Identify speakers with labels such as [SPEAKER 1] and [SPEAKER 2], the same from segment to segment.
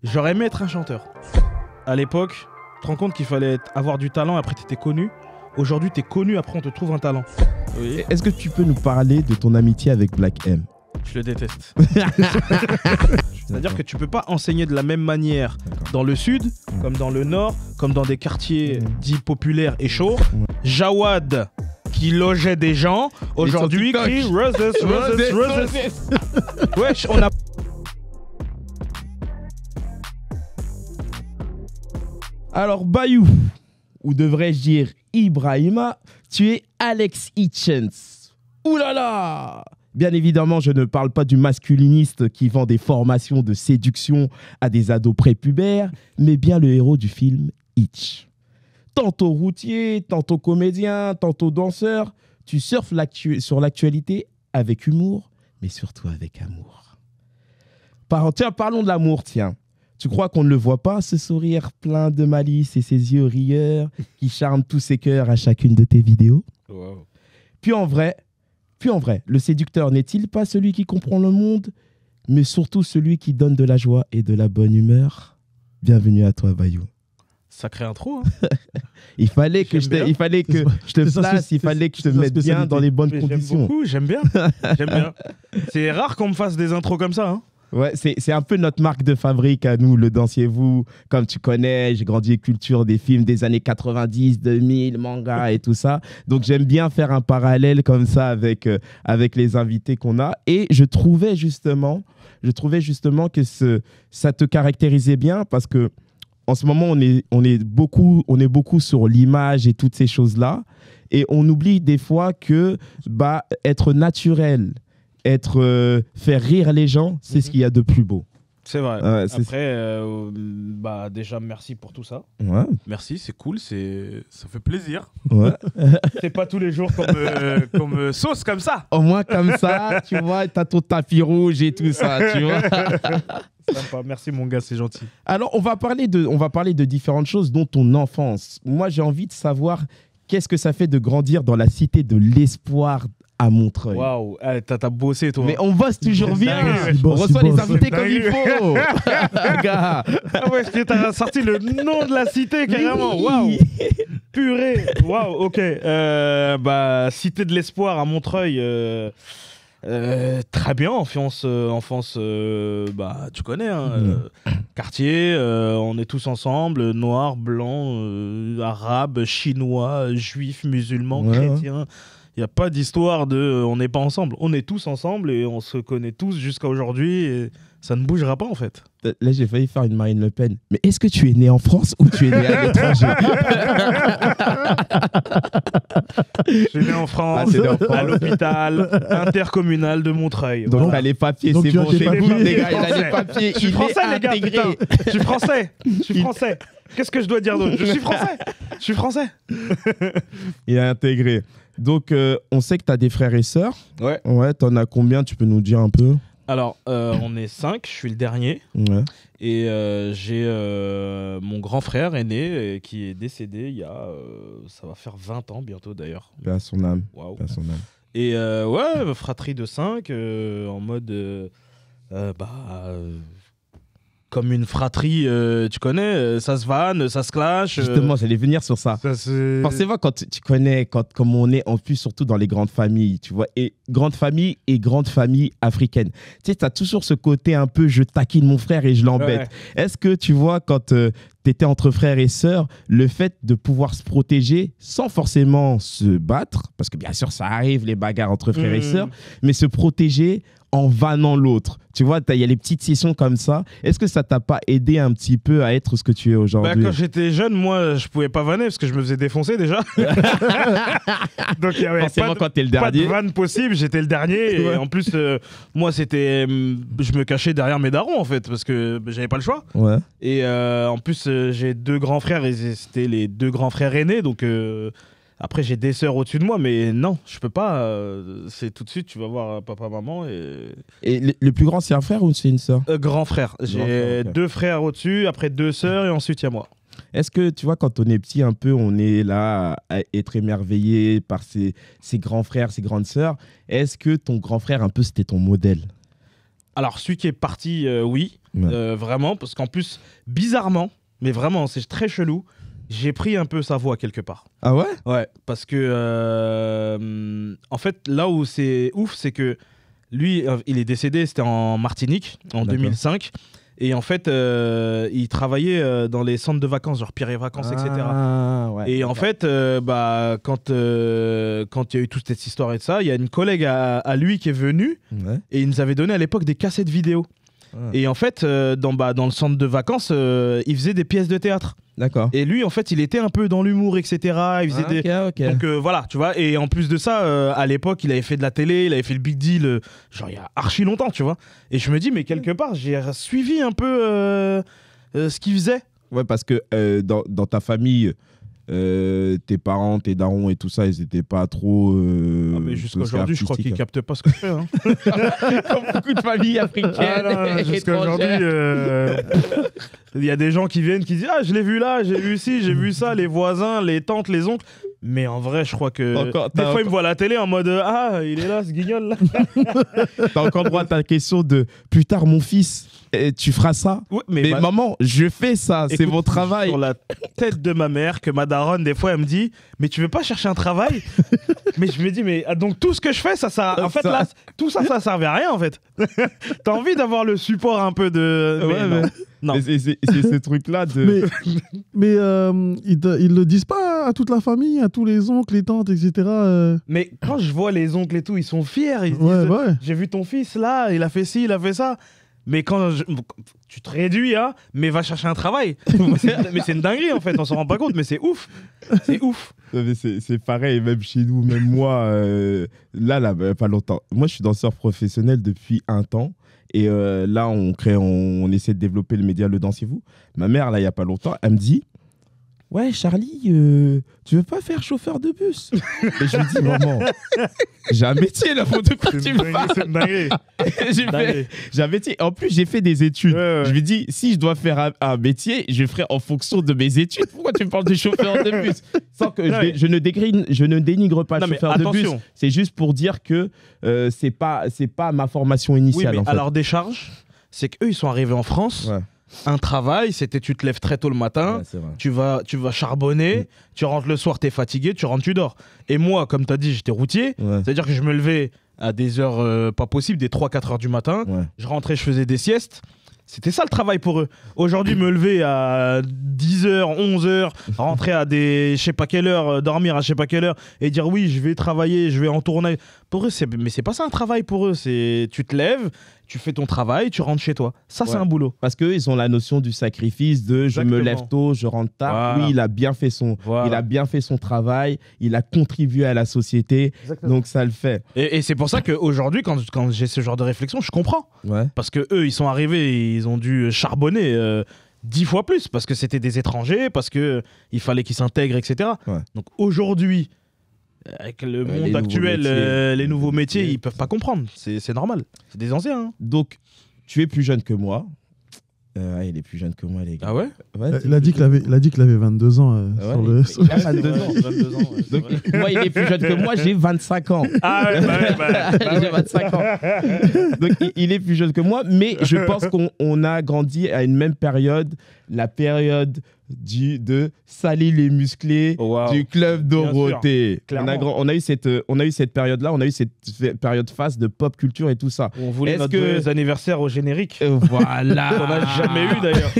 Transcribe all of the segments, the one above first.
[SPEAKER 1] J'aurais aimé être un chanteur. À l'époque, tu te rends compte qu'il fallait avoir du talent, après tu étais connu. Aujourd'hui, tu es connu, après on te trouve un talent. Oui.
[SPEAKER 2] Est-ce que tu peux nous parler de ton amitié avec Black M?
[SPEAKER 1] Je le déteste. C'est-à-dire que tu peux pas enseigner de la même manière dans le sud, comme dans le nord, comme dans des quartiers dits populaires et chauds. Jawad, qui logeait des gens, aujourd'hui crie Roses, Roses, Roses. Wesh, on a...
[SPEAKER 2] Alors Bayou, ou devrais-je dire Ibrahima, tu es Alex Hitchens. Ouh là là! Bien évidemment, je ne parle pas du masculiniste qui vend des formations de séduction à des ados prépubères, mais bien le héros du film Hitch. Tantôt routier, tantôt comédien, tantôt danseur, tu surfes sur l'actualité avec humour, mais surtout avec amour. Tiens, parlons de l'amour, tiens. Tu crois qu'on ne le voit pas, ce sourire plein de malice et ces yeux rieurs qui charment tous ses cœurs à chacune de tes vidéos?
[SPEAKER 1] Wow.
[SPEAKER 2] Puis en vrai, le séducteur n'est-il pas celui qui comprend le monde, mais surtout celui qui donne de la joie et de la bonne humeur? Bienvenue à toi, Bayou.
[SPEAKER 1] Sacré intro. Hein.
[SPEAKER 2] Il fallait que je te place, il fallait que je te mette bien dans les bonnes conditions.
[SPEAKER 1] J'aime bien. J'aime bien. C'est rare qu'on me fasse des intros comme ça. Hein.
[SPEAKER 2] Ouais, c'est un peu notre marque de fabrique à nous, le Dansez-vous. Comme tu connais, j'ai grandi avec culture des films des années 90, 2000, manga et tout ça. Donc j'aime bien faire un parallèle comme ça avec les invités qu'on a. Et je trouvais justement que ça te caractérisait bien parce que en ce moment, on est beaucoup sur l'image et toutes ces choses-là. Et on oublie des fois que être naturel, faire rire les gens, c'est ce qu'il y a de plus beau.
[SPEAKER 1] C'est vrai. Après, déjà, merci pour tout ça.
[SPEAKER 2] Ouais.
[SPEAKER 1] Merci, c'est cool, ça fait plaisir.
[SPEAKER 2] Ouais.
[SPEAKER 1] C'est pas tous les jours qu'on me sauce comme ça.
[SPEAKER 2] Au moins comme ça, tu vois, t'as ton tapis rouge et tout ça, tu vois.
[SPEAKER 1] Sympa. Merci mon gars, c'est gentil.
[SPEAKER 2] Alors, on va parler de différentes choses, dont ton enfance. Moi, j'ai envie de savoir qu'est-ce que ça fait de grandir dans la cité de l'espoir à Montreuil.
[SPEAKER 1] Waouh, t'as bossé toi.
[SPEAKER 2] Mais on bosse toujours bien. On reçoit les invités comme il faut.
[SPEAKER 1] Gars. Ah ouais, t'as sorti le nom de la cité carrément. Waouh. Purée. Waouh, ok. Cité de l'espoir à Montreuil. Très bien, enfance, tu connais, hein, quartier, on est tous ensemble, noirs, blancs, arabes, chinois, juifs, musulmans, chrétiens. Il n'y a pas d'histoire de on n'est pas ensemble. On est tous ensemble et on se connaît tous jusqu'à aujourd'hui et ça ne bougera pas en fait.
[SPEAKER 2] Là, j'ai failli faire une Marine Le Pen. Mais est-ce que tu es né en France ou tu es né à l'étranger?
[SPEAKER 1] Je suis né en France, à l'hôpital intercommunal de Montreuil.
[SPEAKER 2] Donc, t'as les papiers, c'est bon chez vous, les gars. Il a les papiers,
[SPEAKER 1] je suis français, les gars, putain. Je suis français. Qu'est-ce que je dois dire d'autre? Je suis français.
[SPEAKER 2] Il a intégré. Donc, on sait que tu as des frères et sœurs.
[SPEAKER 1] Ouais.
[SPEAKER 2] Ouais, t'en as combien? Tu peux nous dire un peu?
[SPEAKER 1] Alors, on est 5, je suis le dernier.
[SPEAKER 2] Ouais.
[SPEAKER 1] Et j'ai mon grand frère aîné qui est décédé il y a... ça va faire 20 ans bientôt d'ailleurs.
[SPEAKER 2] Paix à son âme.
[SPEAKER 1] Waouh.
[SPEAKER 2] Paix à son âme.
[SPEAKER 1] Et fratrie de 5, en mode... comme une fratrie, tu connais, ça se vanne, ça se clash.
[SPEAKER 2] Justement, j'allais venir sur ça. Forcément, quand tu connais, comme on est en plus, surtout dans les grandes familles, tu vois, et grandes familles africaines. Tu sais, tu as toujours ce côté un peu, je taquine mon frère et je l'embête. Ouais. Est-ce que tu vois, quand tu étais entre frères et sœurs, le fait de pouvoir se protéger sans forcément se battre, parce que bien sûr, ça arrive, les bagarres entre frères et sœurs, mais se protéger en vannant l'autre. Tu vois, il y a les petites sessions comme ça. Est-ce que ça t'a pas aidé un petit peu à être ce que tu es aujourd'hui?
[SPEAKER 1] Quand j'étais jeune, moi, je pouvais pas vanner parce que je me faisais défoncer déjà. Donc il y avait
[SPEAKER 2] forcément, quand t'es le dernier,
[SPEAKER 1] pas de vanne possible. J'étais le dernier. Et en plus, moi, c'était, je me cachais derrière mes darons en fait parce que j'avais pas le choix.
[SPEAKER 2] Ouais.
[SPEAKER 1] Et en plus, j'ai 2 grands frères et c'était les 2 grands frères aînés. Donc après, j'ai des sœurs au-dessus de moi, mais non, je peux pas. C'est tout de suite, tu vas voir papa, maman.
[SPEAKER 2] Et le plus grand, c'est un frère ou c'est une sœur?
[SPEAKER 1] Grand frère. J'ai 2 frères au-dessus, après 2 sœurs et ensuite il y a moi.
[SPEAKER 2] Est-ce que, tu vois, quand on est petit, un peu, on est là à être émerveillé par ses grands frères, ses grandes sœurs. Est-ce que ton grand frère, un peu, c'était ton modèle?
[SPEAKER 1] Alors, celui qui est parti, oui. vraiment, parce qu'en plus, bizarrement, mais vraiment, c'est très chelou, j'ai pris un peu sa voix quelque part.
[SPEAKER 2] Ah ouais?
[SPEAKER 1] Ouais, parce que, en fait, là où c'est ouf, c'est que lui, il est décédé, c'était en Martinique, en 2005. Et en fait, il travaillait dans les centres de vacances, genre Pierre et Vacances, etc.
[SPEAKER 2] Ouais,
[SPEAKER 1] et en fait, quand il y a eu toute cette histoire et de ça, il y a une collègue à lui qui est venue et il nous avait donné à l'époque des cassettes vidéo. Et en fait, dans le centre de vacances, il faisait des pièces de théâtre.
[SPEAKER 2] D'accord.
[SPEAKER 1] Et lui, en fait, il était un peu dans l'humour, etc. Il faisait Donc voilà, tu vois. Et en plus de ça, à l'époque, il avait fait de la télé, il avait fait le Big Deal, genre il y a archi longtemps, tu vois. Et je me dis, mais quelque part, j'ai suivi un peu ce qu'il faisait.
[SPEAKER 2] Ouais, parce que dans ta famille, tes parents, tes darons et tout ça, ils étaient pas trop.
[SPEAKER 1] Mais jusqu'à aujourd'hui, je crois qu'ils captent pas ce que je fais. Hein.
[SPEAKER 2] Comme beaucoup de familles africaines.
[SPEAKER 1] Jusqu'à aujourd'hui, il y a des gens qui viennent qui disent je l'ai vu là, j'ai vu ci, j'ai vu ça, les voisins, les tantes, les oncles. Mais en vrai, je crois que des fois, ils me voient à la télé en mode il est là, ce guignol là.
[SPEAKER 2] T'as encore droit à ta question de plus tard, mon fils, tu feras ça.
[SPEAKER 1] Ouais,
[SPEAKER 2] mais maman, je fais ça, c'est mon travail.
[SPEAKER 1] Sur la tête de ma mère, que ma daronne, des fois, elle me dit mais tu veux pas chercher un travail? Mais je me dis mais donc tout ce que je fais, ça en fait là, tout ça, ça servait à rien en fait. T'as envie d'avoir le support un peu de. Non.
[SPEAKER 2] C'est ce truc-là de.
[SPEAKER 3] Mais ils le disent pas à toute la famille, à tous les oncles, les tantes, etc.
[SPEAKER 1] Mais quand je vois les oncles et tout, ils sont fiers. Ils disent, j'ai vu ton fils là, il a fait ci, il a fait ça. Mais quand tu te réduis à, mais va chercher un travail. Mais c'est une dinguerie en fait, on s'en rend pas compte, mais c'est ouf. C'est ouf.
[SPEAKER 2] C'est pareil, même chez nous, même moi, là, pas longtemps. Moi, je suis danseur professionnel depuis un temps. Et là, on essaie de développer le média Le Dansez-vous. Ma mère, là, il n'y a pas longtemps, elle me dit ouais, Charlie, tu veux pas faire chauffeur de bus? Et je lui dis maman, j'ai un métier là, de quoi tu me parles?
[SPEAKER 1] C'est une dinguerie.
[SPEAKER 2] J'ai un métier. En plus, j'ai fait des études. Je lui dis si je dois faire un métier, je ferai en fonction de mes études. Pourquoi tu me parles de chauffeur de bus? Sans que je ne dénigre pas le chauffeur de bus. C'est juste pour dire que c'est pas ma formation initiale.
[SPEAKER 1] Oui, mais
[SPEAKER 2] en fait.
[SPEAKER 1] alors des charges, c'est qu'eux ils sont arrivés en France. Ouais. Un travail, c'était tu te lèves très tôt le matin, tu vas charbonner, tu rentres le soir, t'es fatigué, tu rentres, tu dors. Et moi, comme t'as dit, j'étais routier, c'est-à-dire que je me levais à des heures pas possibles, des 3-4 heures du matin, je rentrais, je faisais des siestes. C'était ça le travail pour eux. Aujourd'hui, me lever à 10h, 11h, rentrer à je sais pas quelle heure, dormir à je sais pas quelle heure et dire oui, je vais travailler, je vais en tournée. Pour eux, mais c'est pas ça un travail pour eux. C'est tu te lèves, tu fais ton travail, tu rentres chez toi. Ça, c'est un boulot.
[SPEAKER 2] Parce qu'eux, ils ont la notion du sacrifice de je me lève tôt, je rentre tard. Voilà. Oui, il a bien fait son travail, il a contribué à la société, donc ça le fait.
[SPEAKER 1] Et c'est pour ça qu'aujourd'hui, quand j'ai ce genre de réflexion, je comprends. Parce que eux, ils sont arrivés, ils ont dû charbonner 10 fois plus, parce que c'était des étrangers, parce qu'il fallait qu'ils s'intègrent, etc. Donc aujourd'hui, avec le monde actuel, les nouveaux métiers, ils peuvent pas comprendre. C'est normal. C'est des anciens. Hein.
[SPEAKER 2] Donc, tu es plus jeune que moi. Il est plus jeune que moi, les gars.
[SPEAKER 1] Ah ouais,
[SPEAKER 3] il a dit qu'il avait 22 ans.
[SPEAKER 2] Il a 22 ans. 22 ans donc, moi, il est plus jeune que moi, j'ai 25 ans.
[SPEAKER 1] Ah ouais,
[SPEAKER 2] j'ai 25 ans. Donc, il est plus jeune que moi, mais je pense qu'on a grandi à une même période, la période de Salut les musclés du Club Dorothée. On a eu cette période-là, on a eu cette période phase de pop culture et tout ça.
[SPEAKER 1] On voulait notre anniversaire au générique.
[SPEAKER 2] Voilà.
[SPEAKER 1] On n'a jamais eu d'ailleurs.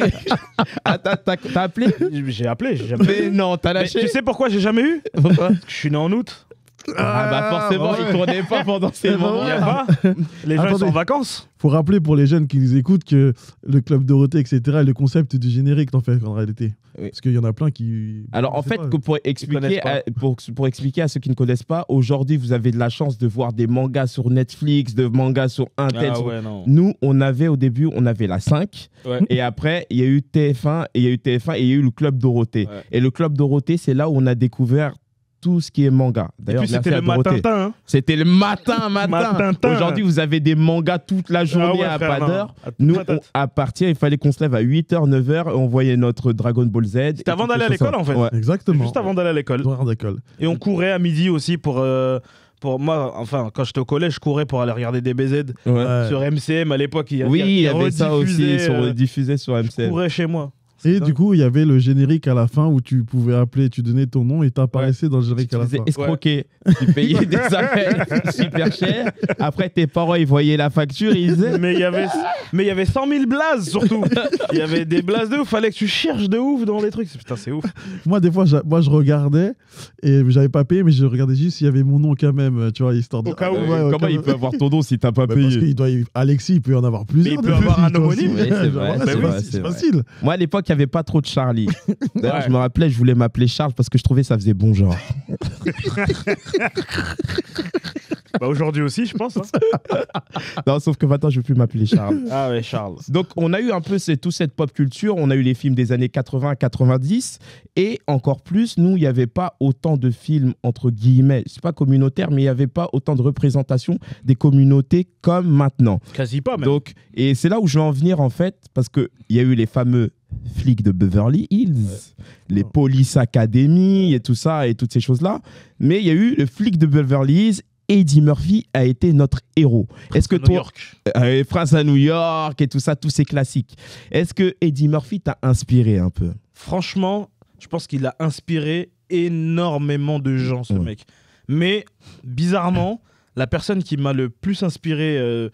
[SPEAKER 2] T'as appelé?
[SPEAKER 1] J'ai appelé, j'ai jamais
[SPEAKER 2] eu. Mais non, t'as lâché.
[SPEAKER 1] Tu sais pourquoi j'ai jamais eu? Pourquoi? Parce que je suis né en août.
[SPEAKER 2] Forcément, il tournait pas pendant ces moments.
[SPEAKER 1] Il y a pas. Les gens sont en vacances.
[SPEAKER 3] Faut rappeler pour les jeunes qui nous écoutent que le Club Dorothée, etc., est le concept du générique en fait en réalité. Parce qu'il y en a plein qui.
[SPEAKER 2] Alors en fait, pour expliquer à ceux qui ne connaissent pas, aujourd'hui vous avez de la chance de voir des mangas sur Netflix, de mangas sur Intel. Nous, au début, on avait la 5 et après il y a eu TF1 et il y a eu le Club Dorothée. Et le Club Dorothée, c'est là où on a découvert tout ce qui est manga.
[SPEAKER 1] D'ailleurs, et puis c'était le matin. Hein.
[SPEAKER 2] C'était le matin. Aujourd'hui, vous avez des mangas toute la journée à pas d'heure. Nous, à partir, il fallait qu'on se lève à 8h, 9h et on voyait notre Dragon Ball Z.
[SPEAKER 1] C'était avant d'aller à l'école, en fait.
[SPEAKER 3] Exactement.
[SPEAKER 1] Juste avant d'aller à l'école.
[SPEAKER 3] Et
[SPEAKER 1] on courait à midi aussi pour pour moi, enfin, quand j'étais au collège, je courais pour aller regarder des BZ
[SPEAKER 2] Ouais.
[SPEAKER 1] sur MCM à l'époque.
[SPEAKER 2] Il y avait ça aussi, diffusé sur
[SPEAKER 1] Je
[SPEAKER 2] MCM.
[SPEAKER 1] courais chez moi.
[SPEAKER 3] Et du coup, il y avait le générique à la fin où tu pouvais appeler, tu donnais ton nom et t'apparaissais dans le générique
[SPEAKER 2] Tu
[SPEAKER 3] à la
[SPEAKER 2] faisais
[SPEAKER 3] fin.
[SPEAKER 2] escroquer, tu payais des appels super chers. Après, tes parents, ils voyaient la facture, ils disaient...
[SPEAKER 1] Mais il y avait 100 000 blazes surtout. Il y avait des blazes de ouf. Fallait que tu cherches de ouf dans les trucs. Putain, c'est ouf.
[SPEAKER 3] Moi, des fois, je regardais et j'avais pas payé, mais je regardais juste s'il y avait mon nom quand même, tu vois, histoire de.
[SPEAKER 1] Au cas où.
[SPEAKER 3] Ouais, au
[SPEAKER 2] Comment
[SPEAKER 3] cas
[SPEAKER 2] il
[SPEAKER 3] où.
[SPEAKER 2] peut avoir ton nom si t'as pas
[SPEAKER 3] Bah, parce
[SPEAKER 2] payé?
[SPEAKER 3] Alexis, il peut y en avoir plusieurs.
[SPEAKER 1] Mais il peut avoir un homonyme.
[SPEAKER 2] Oui, c'est vrai,
[SPEAKER 3] C'est
[SPEAKER 2] c'est vrai,
[SPEAKER 3] c'est
[SPEAKER 2] c'est vrai.
[SPEAKER 3] facile.
[SPEAKER 2] Moi, à l'époque, il n'y avait pas trop de Charlie. D'ailleurs,
[SPEAKER 1] Ouais.
[SPEAKER 2] je me rappelais, je voulais m'appeler Charles parce que je trouvais que ça faisait bon genre.
[SPEAKER 1] Bah, aujourd'hui aussi, je pense. Hein.
[SPEAKER 2] Non, sauf que maintenant, je ne veux plus m'appeler Charles.
[SPEAKER 1] Ah ouais, Charles.
[SPEAKER 2] Donc, on a eu un peu toute cette pop culture. On a eu les films des années 80 à 90. Et encore plus, nous, il n'y avait pas autant de films, entre guillemets, c'est pas communautaire, mais il n'y avait pas autant de représentation des communautés comme maintenant.
[SPEAKER 1] Quasi pas, même.
[SPEAKER 2] Donc, et c'est là où je veux en venir, en fait, parce qu'il y a eu les fameux flics de Beverly Hills, les Police Academy et tout ça, et toutes ces choses-là. Mais il y a eu le flic de Beverly Hills. Eddie Murphy a été notre héros. Est-ce que
[SPEAKER 1] New
[SPEAKER 2] toi,
[SPEAKER 1] York.
[SPEAKER 2] Prince à New York et tout ça, tous ces classiques. Est-ce que Eddie Murphy t'a inspiré un peu?
[SPEAKER 1] Franchement, je pense qu'il a inspiré énormément de gens, ce mec. Mais bizarrement, la personne qui m'a le plus inspiré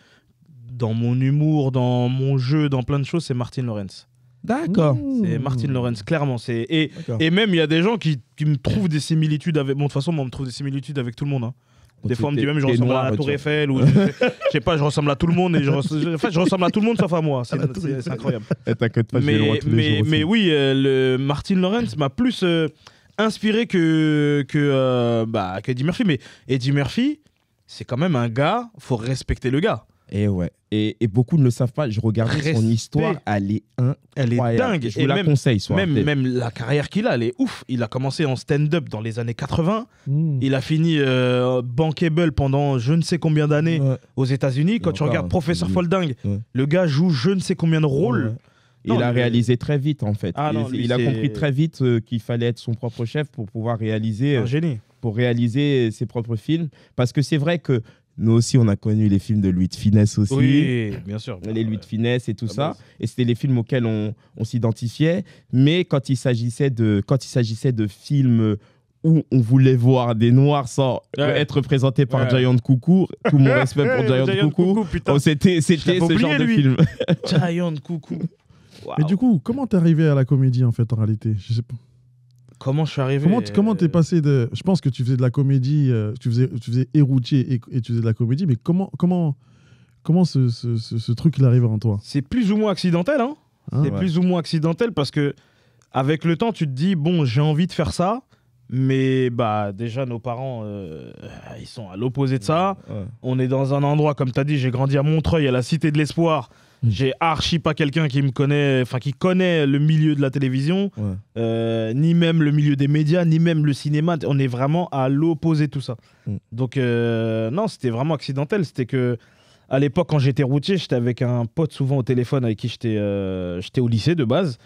[SPEAKER 1] dans mon humour, dans mon jeu, dans plein de choses, c'est Martin Lawrence.
[SPEAKER 2] D'accord.
[SPEAKER 1] C'est Martin Lawrence, clairement.
[SPEAKER 2] D'accord.
[SPEAKER 1] Et même, il y a des gens qui me trouvent des similitudes avec... Bon, de toute façon, moi, on me trouve des similitudes avec tout le monde. Hein. Des fois, on me dit même je ressemble à la Tour Eiffel ou je sais pas, je ressemble à tout le monde et en fait, je ressemble à tout le monde sauf à moi. C'est incroyable.
[SPEAKER 2] T'inquiète pas, je vais le voir tous les jours aussi.
[SPEAKER 1] Mais oui, le Martin Lawrence m'a plus inspiré que Eddie Murphy. Mais Eddie Murphy, c'est quand même un gars, faut respecter le gars.
[SPEAKER 2] Et ouais. Et beaucoup ne le savent pas. Je regardais son histoire, elle est incroyable.
[SPEAKER 1] Elle est dingue.
[SPEAKER 2] Je vous la conseille.
[SPEAKER 1] Même la carrière qu'il a, elle est ouf. Il a commencé en stand-up dans les années 80. Il a fini bankable pendant je ne sais combien d'années aux États-Unis. Quand tu regardes Professeur Folding, le gars joue je ne sais combien de rôles.
[SPEAKER 2] Non, il a réalisé très vite en fait.
[SPEAKER 1] Ah, non,
[SPEAKER 2] il a compris très vite qu'il fallait être son propre chef pour pouvoir réaliser,
[SPEAKER 1] un génie.
[SPEAKER 2] Pour réaliser ses propres films. Parce que c'est vrai que nous aussi, on a connu les films de Louis de Funès aussi.
[SPEAKER 1] Oui, bien sûr.
[SPEAKER 2] Les Louis de Funès et tout ça. Et c'était les films auxquels on s'identifiait. Mais quand il s'agissait de films où on voulait voir des Noirs sans être représentés par Giant Coucou, tout mon respect pour Giant Coucou, c'était ce genre de film.
[SPEAKER 1] Giant Coucou. Wow.
[SPEAKER 3] Mais du coup, comment t'es arrivé à la comédie en fait en réalité? Je sais pas.
[SPEAKER 1] Comment je suis arrivé?
[SPEAKER 3] Comment t'es passé de... Je pense que tu faisais de la comédie, tu faisais Héroutier et tu faisais de la comédie, mais comment ce truc il arrive en toi?
[SPEAKER 1] C'est plus ou moins accidentel, hein. C'est plus ou moins accidentel parce que avec le temps, tu te dis, bon, j'ai envie de faire ça, mais bah déjà, nos parents, ils sont à l'opposé de ça. On est dans un endroit, comme tu as dit, j'ai grandi à Montreuil, à la Cité de l'Espoir. J'ai archi pas quelqu'un qui me connaît, enfin qui connaît le milieu de la télévision, ni même le milieu des médias, ni même le cinéma. On est vraiment à l'opposé de tout ça. Donc non, c'était vraiment accidentel. C'était que à l'époque, quand j'étais routier, j'étais avec un pote souvent au téléphone avec qui j'étais au lycée de base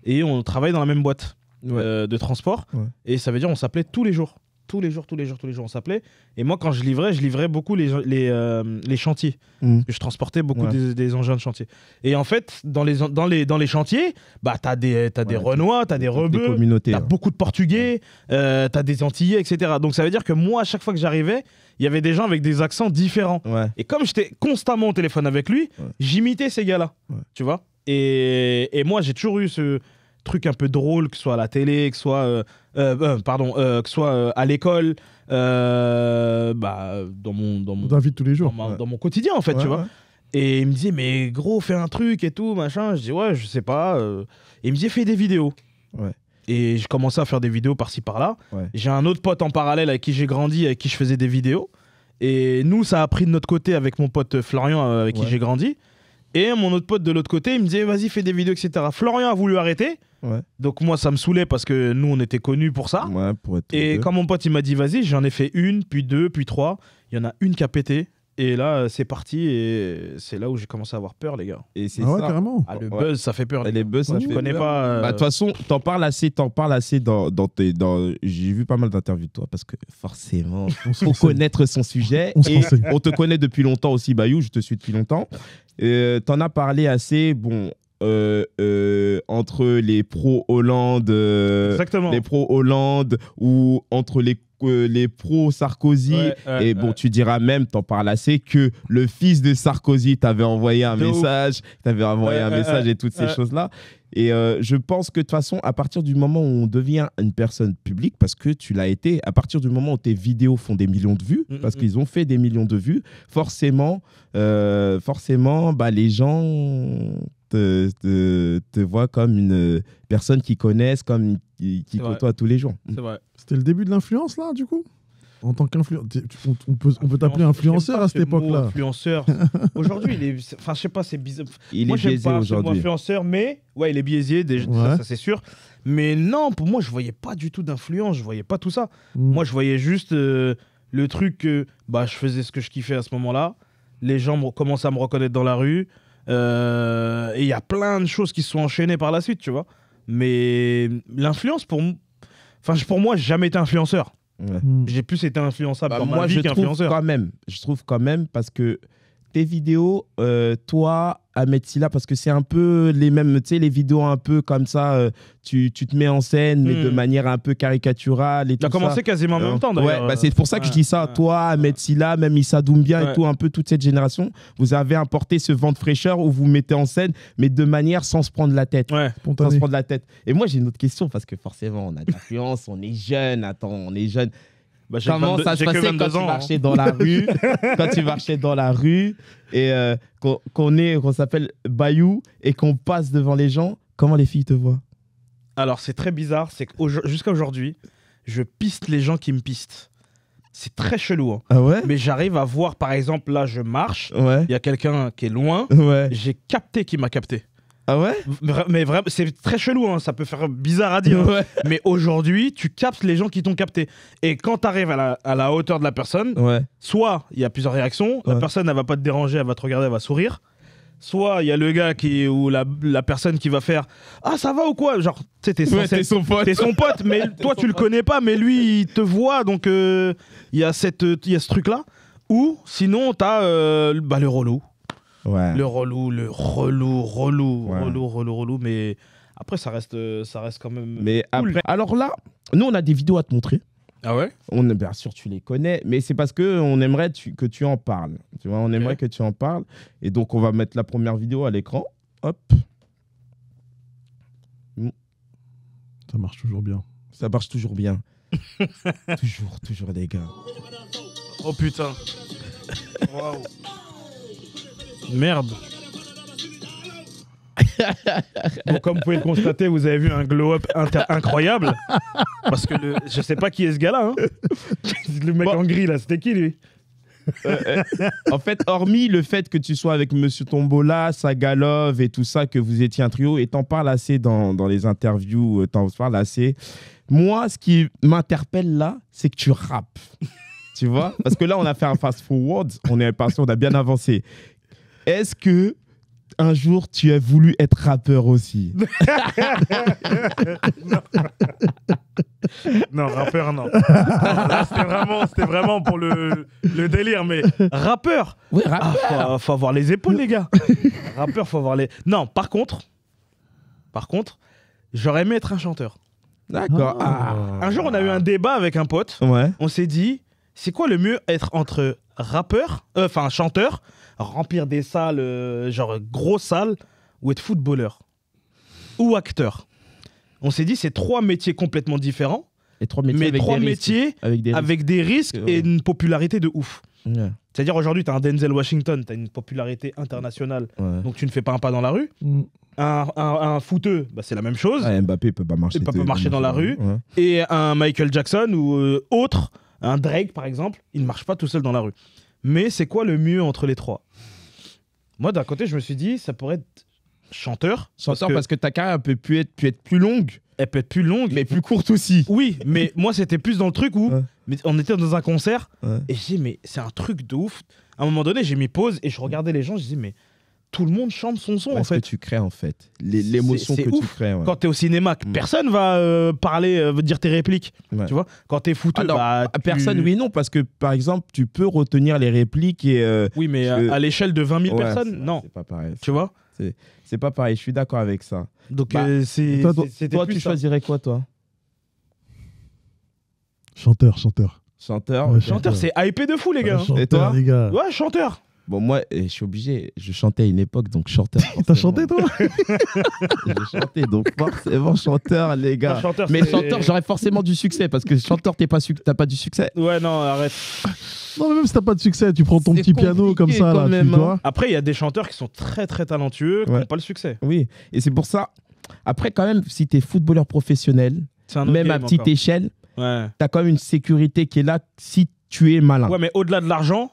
[SPEAKER 1] et on travaillait dans la même boîte de transport. Et ça veut dire on s'appelait tous les jours. Tous les jours, on s'appelait. Et moi, quand je livrais beaucoup les chantiers. Je transportais beaucoup des engins de chantier. Et en fait, dans les chantiers, bah, t'as des Renois, t'as des Rebeux, t'as beaucoup de Portugais, t'as des Antillais, etc. Donc ça veut dire que moi, à chaque fois que j'arrivais, il y avait des gens avec des accents différents. Et comme j'étais constamment au téléphone avec lui, j'imitais ces gars-là. Tu vois ? Et moi, j'ai toujours eu ce truc un peu drôle, que ce soit à la télé, que ce soit à l'école, dans
[SPEAKER 3] la vie de tous les jours,
[SPEAKER 1] dans mon quotidien en fait, tu vois. Et il me disait mais gros, fais un truc et tout machin. Je dis ouais, je sais pas. Et il me disait fais des vidéos. Et je commençais à faire des vidéos par-ci par-là. J'ai un autre pote en parallèle avec qui j'ai grandi, avec qui je faisais des vidéos. Et nous, ça a pris de notre côté avec mon pote Florian, avec qui j'ai grandi. Et mon autre pote de l'autre côté, il me disait vas-y, fais des vidéos, etc. Florian a voulu arrêter. Donc moi, ça me saoulait parce que nous, on était connus pour ça.
[SPEAKER 2] Pour être
[SPEAKER 1] et quand mon pote, il m'a dit vas-y, j'en ai fait une, puis deux, puis trois. Il y en a une qui a pété. Et là, c'est parti et c'est là où j'ai commencé à avoir peur, les gars.
[SPEAKER 2] Et c'est
[SPEAKER 3] Ah ouais,
[SPEAKER 2] ça.
[SPEAKER 3] carrément.
[SPEAKER 1] Ah, le buzz, ça fait peur.
[SPEAKER 2] Les buzz, ça
[SPEAKER 1] Tu
[SPEAKER 2] fait
[SPEAKER 1] connais
[SPEAKER 2] peur.
[SPEAKER 1] pas.
[SPEAKER 2] Bah, de toute façon, t'en parles assez dans tes. J'ai vu pas mal d'interviews de toi parce que forcément,
[SPEAKER 3] On se
[SPEAKER 2] faut
[SPEAKER 3] renseigne.
[SPEAKER 2] connaître son sujet.
[SPEAKER 3] On se
[SPEAKER 2] Et
[SPEAKER 3] renseigne.
[SPEAKER 2] on te connaît depuis longtemps aussi, Bayou. Je te suis depuis longtemps. T'en as parlé assez, bon, entre les pro-Hollande.
[SPEAKER 1] Exactement.
[SPEAKER 2] Les pro-Hollande ou entre les pro-Sarkozy.
[SPEAKER 1] Ouais,
[SPEAKER 2] Et bon, tu diras même, t'en parles assez, que le fils de Sarkozy t'avait envoyé un
[SPEAKER 1] De ouf.
[SPEAKER 2] message, t'avais envoyé un message et toutes ces choses-là. Et je pense que de toute façon, à partir du moment où on devient une personne publique, parce que tu l'as été, à partir du moment où tes vidéos font des millions de vues, parce qu'ils ont fait des millions de vues, forcément, bah, les gens te voient comme une personne qu'ils connaissent, comme qui côtoie tous les jours.
[SPEAKER 1] C'est vrai.
[SPEAKER 3] C'était le début de l'influence, là, du coup? En tant qu'influenceur, on peut t'appeler influenceur à cette époque-là.
[SPEAKER 1] Influenceur. Aujourd'hui, il est. Enfin, je sais pas, c'est bizarre.
[SPEAKER 2] Il
[SPEAKER 1] Moi,
[SPEAKER 2] est
[SPEAKER 1] j'aime
[SPEAKER 2] biaisé
[SPEAKER 1] pas ce mot
[SPEAKER 2] aujourd'hui.
[SPEAKER 1] influenceur, mais. Ouais, il est biaisé, déjà,
[SPEAKER 3] Ouais.
[SPEAKER 1] ça c'est sûr. Mais non, pour moi, je voyais pas du tout d'influence, je voyais pas tout ça.
[SPEAKER 3] Mm.
[SPEAKER 1] Moi, je voyais juste le truc que bah, je faisais ce que je kiffais à ce moment-là. Les gens commençaient à me reconnaître dans la rue. Et il y a plein de choses qui se sont enchaînées par la suite, tu vois. Mais l'influence, pour moi, j'ai jamais été influenceur.
[SPEAKER 2] Ouais.
[SPEAKER 1] J'ai plus été influençable
[SPEAKER 2] Bah,
[SPEAKER 1] dans ma
[SPEAKER 2] moi,
[SPEAKER 1] vie
[SPEAKER 2] je trouve
[SPEAKER 1] qu'influenceur.
[SPEAKER 2] quand même, parce que tes vidéos, toi, Ahmed Silla, parce que c'est un peu les mêmes, tu sais, les vidéos un peu comme ça, tu te mets en scène, mais de manière un peu caricaturale et tout
[SPEAKER 1] Tu as commencé
[SPEAKER 2] ça.
[SPEAKER 1] quasiment en même temps, d'ailleurs.
[SPEAKER 2] Ouais, bah, c'est pour ça que je dis ça. Toi, Ahmed Silla, même Issa Doumbia et tout, un peu toute cette génération, vous avez apporté ce vent de fraîcheur où vous mettez en scène, mais de manière sans se prendre la tête.
[SPEAKER 1] Ouais.
[SPEAKER 2] Sans se
[SPEAKER 3] Spontané.
[SPEAKER 2] prendre la tête. Et moi, j'ai une autre question, parce que forcément, on a de l'influence, on est jeune, on est jeune.
[SPEAKER 1] Bah, j'ai
[SPEAKER 2] Comment
[SPEAKER 1] 22
[SPEAKER 2] ça se
[SPEAKER 1] j'ai que
[SPEAKER 2] passait
[SPEAKER 1] 22
[SPEAKER 2] quand tu
[SPEAKER 1] ans,
[SPEAKER 2] marchais dans la rue, quand tu marchais dans la rue et qu'on s'appelle Bayou et qu'on passe devant les gens, comment les filles te voient?
[SPEAKER 1] Alors, c'est très bizarre, c'est que jusqu'à aujourd'hui, je piste les gens qui me pistent. C'est très chelou. Hein.
[SPEAKER 2] Ah ouais?
[SPEAKER 1] Mais j'arrive à voir, par exemple, là, je marche,
[SPEAKER 2] Ouais.
[SPEAKER 1] il y a quelqu'un qui est loin,
[SPEAKER 2] Ouais.
[SPEAKER 1] j'ai capté qui m'a capté.
[SPEAKER 2] Ah ouais?
[SPEAKER 1] Mais vraiment, c'est très chelou, hein, ça peut faire bizarre à dire. Hein.
[SPEAKER 2] Ouais.
[SPEAKER 1] Mais aujourd'hui, tu captes les gens qui t'ont capté. Et quand tu arrives à la hauteur de la personne,
[SPEAKER 2] Ouais.
[SPEAKER 1] soit il y a plusieurs réactions, la
[SPEAKER 2] Ouais.
[SPEAKER 1] personne, elle va pas te déranger, elle va te regarder, elle va sourire. Soit il y a le gars ou la personne qui va faire « Ah, ça va ou quoi ?» Genre, tu sais, t'es
[SPEAKER 2] T'es son pote.
[SPEAKER 1] T'es son pote, mais toi, tu le connais pas, mais lui, il te voit, donc il y a ce truc-là. Ou sinon, t'as le relou.
[SPEAKER 2] Ouais.
[SPEAKER 1] Le relou,
[SPEAKER 2] Ouais.
[SPEAKER 1] relou, mais après, ça reste quand même
[SPEAKER 2] Mais
[SPEAKER 1] cool.
[SPEAKER 2] après, alors là, nous, on a des vidéos à te montrer.
[SPEAKER 1] Ah ouais?
[SPEAKER 2] Bien sûr, tu les connais, mais c'est parce qu'on aimerait que tu en parles. Tu vois, on aimerait que tu en parles. Et donc, on va mettre la première vidéo à l'écran. Hop.
[SPEAKER 3] Ça marche toujours bien.
[SPEAKER 2] Ça marche toujours bien. toujours, les gars.
[SPEAKER 1] Oh putain. Waouh. Merde. Bon, comme vous pouvez le constater, vous avez vu un glow-up incroyable. Parce que je sais pas qui est ce gars-là. Hein. Le mec en gris, là, c'était qui lui?
[SPEAKER 2] En fait, hormis le fait que tu sois avec Monsieur Tombola, Sagalov et tout ça, que vous étiez un trio, et t'en parles assez dans les interviews, t'en parles assez. Moi, ce qui m'interpelle là, c'est que tu rappes. Tu vois? Parce que là, on a fait un fast-forward, on a bien avancé. Est-ce que un jour, tu as voulu être rappeur aussi?
[SPEAKER 1] Non, rappeur, non. Là, c'était vraiment pour le délire, mais rappeur.
[SPEAKER 2] Oui, rappeur.
[SPEAKER 1] Ah, faut avoir les épaules, les gars. Rappeur, faut avoir les. Non, par contre, j'aurais aimé être un chanteur.
[SPEAKER 2] D'accord.
[SPEAKER 1] Un jour, on a eu un débat avec un pote.
[SPEAKER 2] Ouais.
[SPEAKER 1] On s'est dit, c'est quoi le mieux, être entre chanteur, remplir des salles, genre grosses salles, ou être footballeur ou acteur. On s'est dit, c'est trois métiers complètement différents,
[SPEAKER 2] Et trois métiers
[SPEAKER 1] mais
[SPEAKER 2] avec
[SPEAKER 1] trois
[SPEAKER 2] des risques.
[SPEAKER 1] métiers avec des risques et une popularité de ouf.
[SPEAKER 2] Ouais.
[SPEAKER 1] C'est-à-dire aujourd'hui, tu as un Denzel Washington, tu as une popularité internationale,
[SPEAKER 2] Ouais.
[SPEAKER 1] donc tu ne fais pas un pas dans la rue.
[SPEAKER 3] Mm.
[SPEAKER 1] Un footeux, bah, c'est la même chose.
[SPEAKER 2] Ah, Mbappé peut pas marcher.
[SPEAKER 1] Il peut pas marcher dans la rue.
[SPEAKER 2] Ouais.
[SPEAKER 1] Et un Michael Jackson ou autre, un Drake par exemple, il ne marche pas tout seul dans la rue. Mais c'est quoi le mieux entre les trois? Moi, d'un côté, je me suis dit, ça pourrait être chanteur.
[SPEAKER 2] Chanteur parce que ta carrière peut pu être plus longue.
[SPEAKER 1] elle peut être plus longue.
[SPEAKER 2] Mais plus courte aussi.
[SPEAKER 1] Oui, mais moi, c'était plus dans le truc où mais on était dans un concert et je dis, mais c'est un truc de ouf. À un moment donné, j'ai mis pause et je regardais les gens, je dis, mais tout le monde chante son son, en fait.
[SPEAKER 2] Ce que tu crées, en fait. L'émotion que tu crées. Ouais.
[SPEAKER 1] Quand t'es au cinéma, personne va parler, dire tes répliques. Tu vois, quand t'es footeux,
[SPEAKER 2] personne, oui, non, parce que, par exemple, tu peux retenir les répliques et...
[SPEAKER 1] oui, mais à l'échelle de 20 000 personnes, non.
[SPEAKER 2] C'est pas pareil.
[SPEAKER 1] Tu vois,
[SPEAKER 2] c'est pas pareil, je suis d'accord avec ça.
[SPEAKER 1] Donc,
[SPEAKER 2] toi, tu choisirais quoi, toi?
[SPEAKER 3] Chanteur.
[SPEAKER 2] Chanteur.
[SPEAKER 3] Ouais,
[SPEAKER 1] chanteur, c'est hypé de fou, les gars.
[SPEAKER 3] Chanteur,
[SPEAKER 2] Et toi
[SPEAKER 3] les gars.
[SPEAKER 1] Ouais, chanteur.
[SPEAKER 2] Bon, moi, je suis obligé. Je chantais à une époque, donc chanteur.
[SPEAKER 3] T'as chanté, toi?
[SPEAKER 2] J'ai chanté, donc forcément chanteur, les gars.
[SPEAKER 1] Chanteur,
[SPEAKER 2] mais chanteur, j'aurais forcément du succès, parce que chanteur, t'as pas du succès.
[SPEAKER 1] Ouais, non, arrête.
[SPEAKER 3] Non, mais même si t'as pas de succès, tu prends ton petit piano comme ça, là,
[SPEAKER 2] même,
[SPEAKER 3] tu vois.
[SPEAKER 1] Après, il y a des chanteurs qui sont très, très talentueux, qui n'ont pas le succès.
[SPEAKER 2] Oui, et c'est pour ça. Après, quand même, si t'es footballeur professionnel, même à petite échelle, t'as quand même une sécurité qui est là si tu es malin.
[SPEAKER 1] Ouais, mais au-delà de l'argent,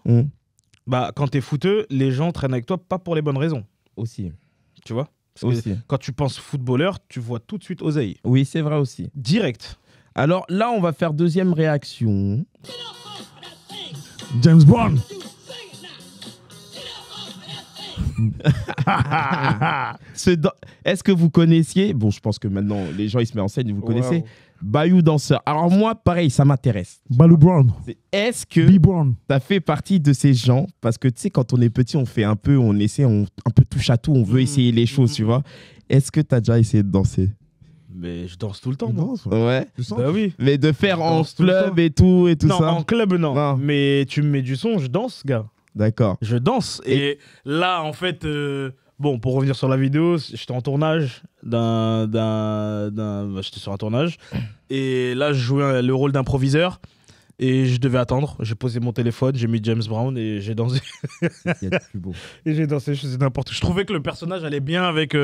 [SPEAKER 1] bah, quand t'es footeux, les gens traînent avec toi pas pour les bonnes raisons.
[SPEAKER 2] Aussi.
[SPEAKER 1] Tu vois? Parce que quand tu penses footballeur, tu vois tout de suite oseille.
[SPEAKER 2] Oui, c'est vrai aussi.
[SPEAKER 1] Direct.
[SPEAKER 2] Alors là, on va faire deuxième réaction.
[SPEAKER 3] James Brown.
[SPEAKER 2] Est-ce que vous connaissiez, bon, je pense que maintenant les gens ils se mettent en scène, vous le connaissez, Bayou danseur. Alors moi, pareil, ça m'intéresse.
[SPEAKER 3] Balou Brown.
[SPEAKER 2] Est-ce que ça fait partie de ces gens, parce que tu sais, quand on est petit, on fait un peu, on essaie, un peu touche à tout, on veut essayer les choses, tu vois. Est-ce que tu as déjà essayé de danser?
[SPEAKER 1] Mais je danse tout le temps, moi.
[SPEAKER 2] Ouais.
[SPEAKER 1] Bah oui.
[SPEAKER 2] Mais de faire en club et tout
[SPEAKER 1] non,
[SPEAKER 2] ça.
[SPEAKER 1] En club, non. Mais tu me mets du son, je danse, gars.
[SPEAKER 2] D'accord.
[SPEAKER 1] Je danse. Et là, en fait, bon, pour revenir sur la vidéo, j'étais en tournage j'étais sur un tournage. Et là, je jouais le rôle d'improviseur. Et je devais attendre. J'ai posé mon téléphone, j'ai mis James Brown et j'ai dansé.
[SPEAKER 2] Il y a du plus beau.
[SPEAKER 1] Et j'ai dansé, je faisais n'importe quoi. Je trouvais que le personnage allait bien avec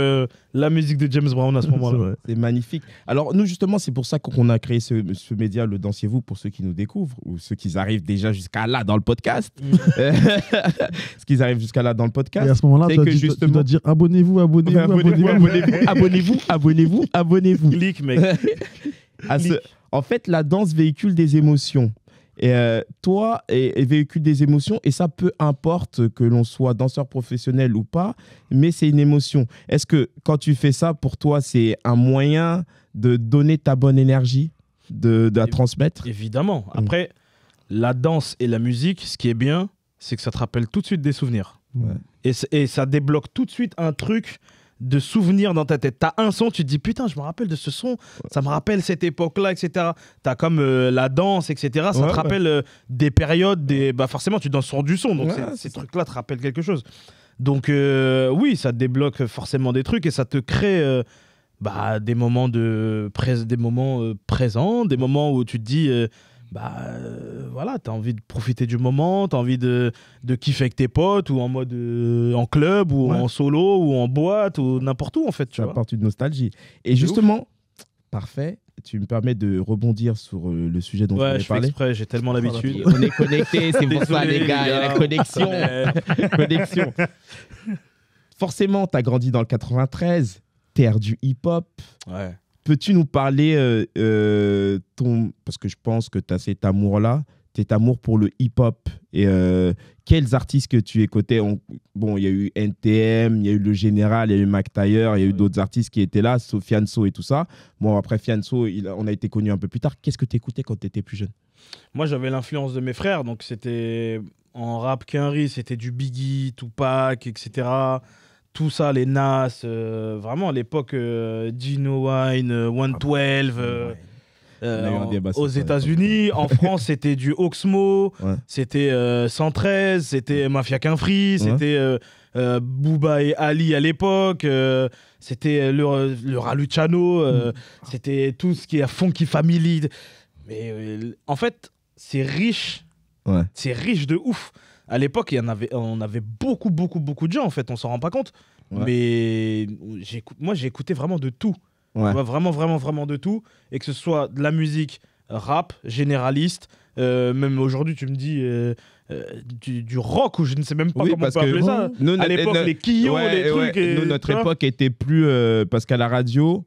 [SPEAKER 1] la musique de James Brown à ce moment-là.
[SPEAKER 2] C'est magnifique. Alors nous, justement, c'est pour ça qu'on a créé ce média, le Dansez-vous, pour ceux qui nous découvrent ou ceux qui arrivent déjà jusqu'à là dans le podcast. Ce qu'ils arrivent jusqu'à là dans le podcast.
[SPEAKER 3] Et à ce moment-là, tu dois dire abonnez-vous.
[SPEAKER 1] Clique, mec.
[SPEAKER 2] En fait, la danse véhicule des émotions. Et toi, et véhicule des émotions, et ça, peu importe que l'on soit danseur professionnel ou pas, mais c'est une émotion. Est-ce que quand tu fais ça, pour toi, c'est un moyen de donner ta bonne énergie, de la transmettre?
[SPEAKER 1] Évidemment. Après, la danse et la musique, ce qui est bien, c'est que ça te rappelle tout de suite des souvenirs.
[SPEAKER 2] Ouais.
[SPEAKER 1] Et ça débloque tout de suite un truc de souvenirs dans ta tête. T'as un son, tu te dis putain, je me rappelle de ce son, ça me rappelle cette époque-là, etc. T'as comme la danse, etc. Ça te rappelle des périodes, bah forcément tu danses sur du son, donc ces trucs-là te rappellent quelque chose. Donc oui, ça te débloque forcément des trucs et ça te crée des moments présents, des moments où tu te dis voilà, t'as envie de profiter du moment, t'as envie de kiffer avec tes potes ou en mode en club ou en solo ou en boîte ou n'importe où en fait.
[SPEAKER 2] Ça apporte une nostalgie. Et justement, parfait, tu me permets de rebondir sur le sujet dont je voulais parler.
[SPEAKER 1] Exprès, j'ai tellement l'habitude.
[SPEAKER 2] On est connectés, c'est pour ça les gars, il y a la connexion. Connexion. Forcément, t'as grandi dans le 93, terre du hip-hop.
[SPEAKER 1] Ouais.
[SPEAKER 2] Peux-tu nous parler parce que je pense que tu as cet amour-là, cet amour pour le hip-hop et quels artistes que tu écoutais? Bon, il y a eu NTM, il y a eu Le Général, il y a eu Mac Taylor, il y a eu d'autres artistes qui étaient là, Fianso et tout ça. Bon, après Fianso, on a été connus un peu plus tard. Qu'est-ce que tu écoutais quand tu étais plus jeune?
[SPEAKER 1] Moi, j'avais l'influence de mes frères, donc c'était en rap Quinry, c'était du Biggie, Tupac, etc. Tout ça, les Nas, vraiment à l'époque, Gino Wine, 112, aux États-Unis. En France, c'était du Oxmo, c'était 113, c'était Mafia Quinfri, c'était Booba et Ali à l'époque, c'était le Raluciano, c'était tout ce qui est Funky Family. Mais en fait, c'est riche, c'est riche de ouf. À l'époque, on avait beaucoup de gens, en fait, on s'en rend pas compte. Mais moi, j'ai écouté vraiment de tout. Vraiment de tout. Et que ce soit de la musique rap, généraliste, même aujourd'hui, tu me dis du rock, ou je ne sais même pas comment on peut appeler ça. À l'époque, les Kyo, les trucs.
[SPEAKER 2] Nous, notre époque était plus... parce qu'à la radio...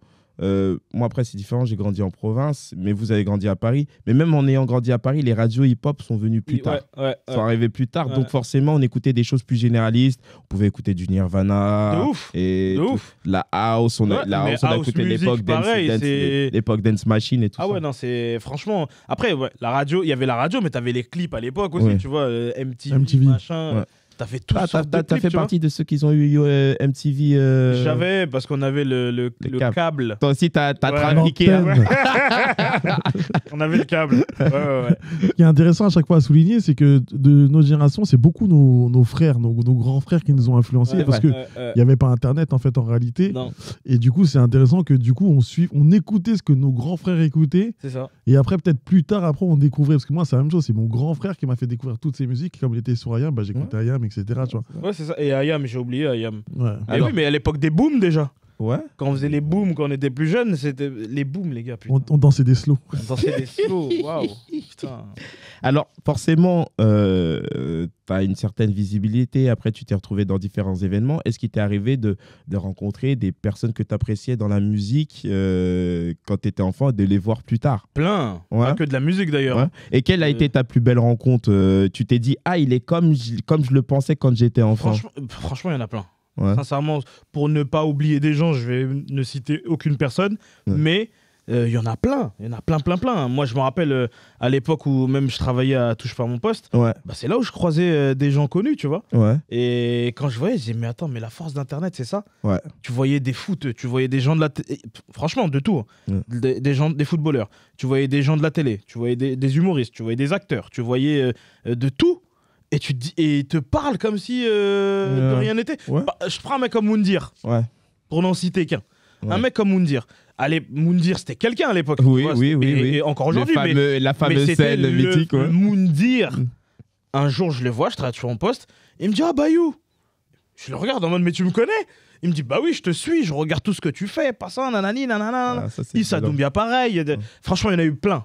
[SPEAKER 2] moi après c'est différent, j'ai grandi en province, mais vous avez grandi à Paris. Mais même en ayant grandi à Paris, les radios hip-hop sont venues plus tard. Sont arrivées plus tard, donc forcément on écoutait des choses plus généralistes. On pouvait écouter du Nirvana.
[SPEAKER 1] De ouf.
[SPEAKER 2] Et la house, on a écouté l'époque Dance Machine et tout ça.
[SPEAKER 1] Ah ouais, non, c'est franchement. Après, la radio, il y avait la radio, mais t'avais les clips à l'époque aussi, tu vois, MTV, machin. Ouais. T'as fait tout ça.
[SPEAKER 2] T'as fait partie de ceux qui ont eu MTV.
[SPEAKER 1] J'avais, parce qu'on avait le câble.
[SPEAKER 2] Toi aussi, t'as trafiqué.
[SPEAKER 1] On avait le câble.
[SPEAKER 3] Ce qui est intéressant à chaque fois à souligner, c'est que de notre génération, c'est beaucoup nos frères, nos grands frères qui nous ont influencés, parce qu'il n'y avait pas Internet en fait en réalité.
[SPEAKER 1] Non.
[SPEAKER 3] Et du coup, c'est intéressant que du coup, on écoutait ce que nos grands frères écoutaient.
[SPEAKER 1] C'est ça.
[SPEAKER 3] Et après, peut-être plus tard, après, on découvrait. Parce que moi, c'est la même chose. C'est mon grand frère qui m'a fait découvrir toutes ces musiques. Comme il était sur IAM, j'écoutais IAM, etc. Tu vois.
[SPEAKER 1] Ouais, c'est ça. Et IAM, j'ai oublié IAM.
[SPEAKER 3] Ouais.
[SPEAKER 1] Alors... oui, mais à l'époque des booms déjà.
[SPEAKER 2] Ouais.
[SPEAKER 1] Quand on faisait les booms, quand on était plus jeunes, c'était les booms, les gars.
[SPEAKER 3] On dansait des slows.
[SPEAKER 1] On dansait des slows, waouh. Putain.
[SPEAKER 2] Alors, forcément, t'as une certaine visibilité. Après, tu t'es retrouvé dans différents événements. Est-ce qu'il t'est arrivé de rencontrer des personnes que tu appréciais dans la musique quand tu étais enfant et de les voir plus tard?
[SPEAKER 1] Plein. Pas que de la musique d'ailleurs.
[SPEAKER 2] Ouais. Et quelle a été ta plus belle rencontre? Tu t'es dit, ah, il est comme je le pensais quand j'étais enfant.
[SPEAKER 1] Franchement, il y en a plein. Ouais. Sincèrement, pour ne pas oublier des gens, je vais ne citer aucune personne, mais il y en a plein. Il y en a plein. Moi, je me rappelle à l'époque où même je travaillais à Touche pas mon poste, c'est là où je croisais des gens connus, tu vois.
[SPEAKER 2] Ouais.
[SPEAKER 1] Et quand je voyais, je disais, mais attends, mais la force d'Internet, c'est ça.
[SPEAKER 2] Ouais.
[SPEAKER 1] Tu voyais des foot, tu voyais des gens de la télé, franchement, de tout. Des gens, des footballeurs. Tu voyais des gens de la télé, tu voyais des humoristes, tu voyais des acteurs, tu voyais de tout. Et tu te dis, et il te parle comme si de rien n'était. Ouais. Je prends un mec comme Moundir, pour n'en citer qu'un. Un mec comme Moundir. Allez, Moundir, c'était quelqu'un à l'époque.
[SPEAKER 2] Oui.
[SPEAKER 1] Et encore aujourd'hui.
[SPEAKER 2] La fameuse scène mythique.
[SPEAKER 1] Moundir. Un jour, je le vois, je travaille sur mon poste. Il me dit, ah, Bayou. Je le regarde en mode, mais tu me connais? Il me dit, bah oui, je te suis, je regarde tout ce que tu fais. Pas ça, nanani, nanana. Issa Doumbia, pareil. Franchement, il y en a eu plein.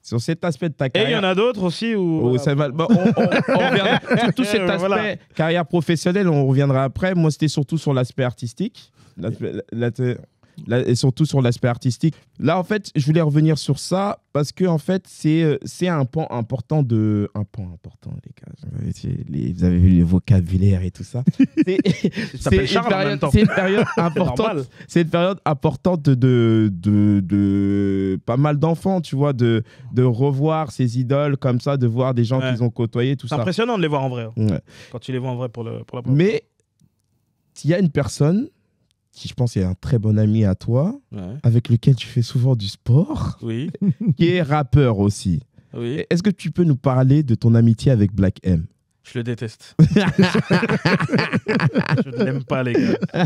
[SPEAKER 2] Sur cet aspect de ta carrière.
[SPEAKER 1] Et il y en a d'autres aussi où...
[SPEAKER 2] ça va... on reviendra... Surtout cet aspect carrière professionnelle, on reviendra après. Moi, c'était surtout sur l'aspect artistique. Et surtout sur l'aspect artistique. Là, en fait, je voulais revenir sur ça parce que, en fait, c'est un pan important de... Un pan important, les gars. Vous avez vu le vocabulaire et tout ça. C'est une période importante. C'est une période importante de pas mal d'enfants, tu vois, de revoir ces idoles comme ça, de voir des gens qu'ils ont côtoyés, tout ça.
[SPEAKER 1] C'est impressionnant de les voir en vrai.
[SPEAKER 2] Ouais.
[SPEAKER 1] Quand tu les vois en vrai pour la première fois.
[SPEAKER 2] Mais il y a une personne qui, je pense, est un très bon ami à toi, avec lequel tu fais souvent du sport, qui est rappeur aussi.
[SPEAKER 1] Oui.
[SPEAKER 2] Est-ce que tu peux nous parler de ton amitié avec Black M?
[SPEAKER 1] Je le déteste. Je ne l'aime pas, les gars. Je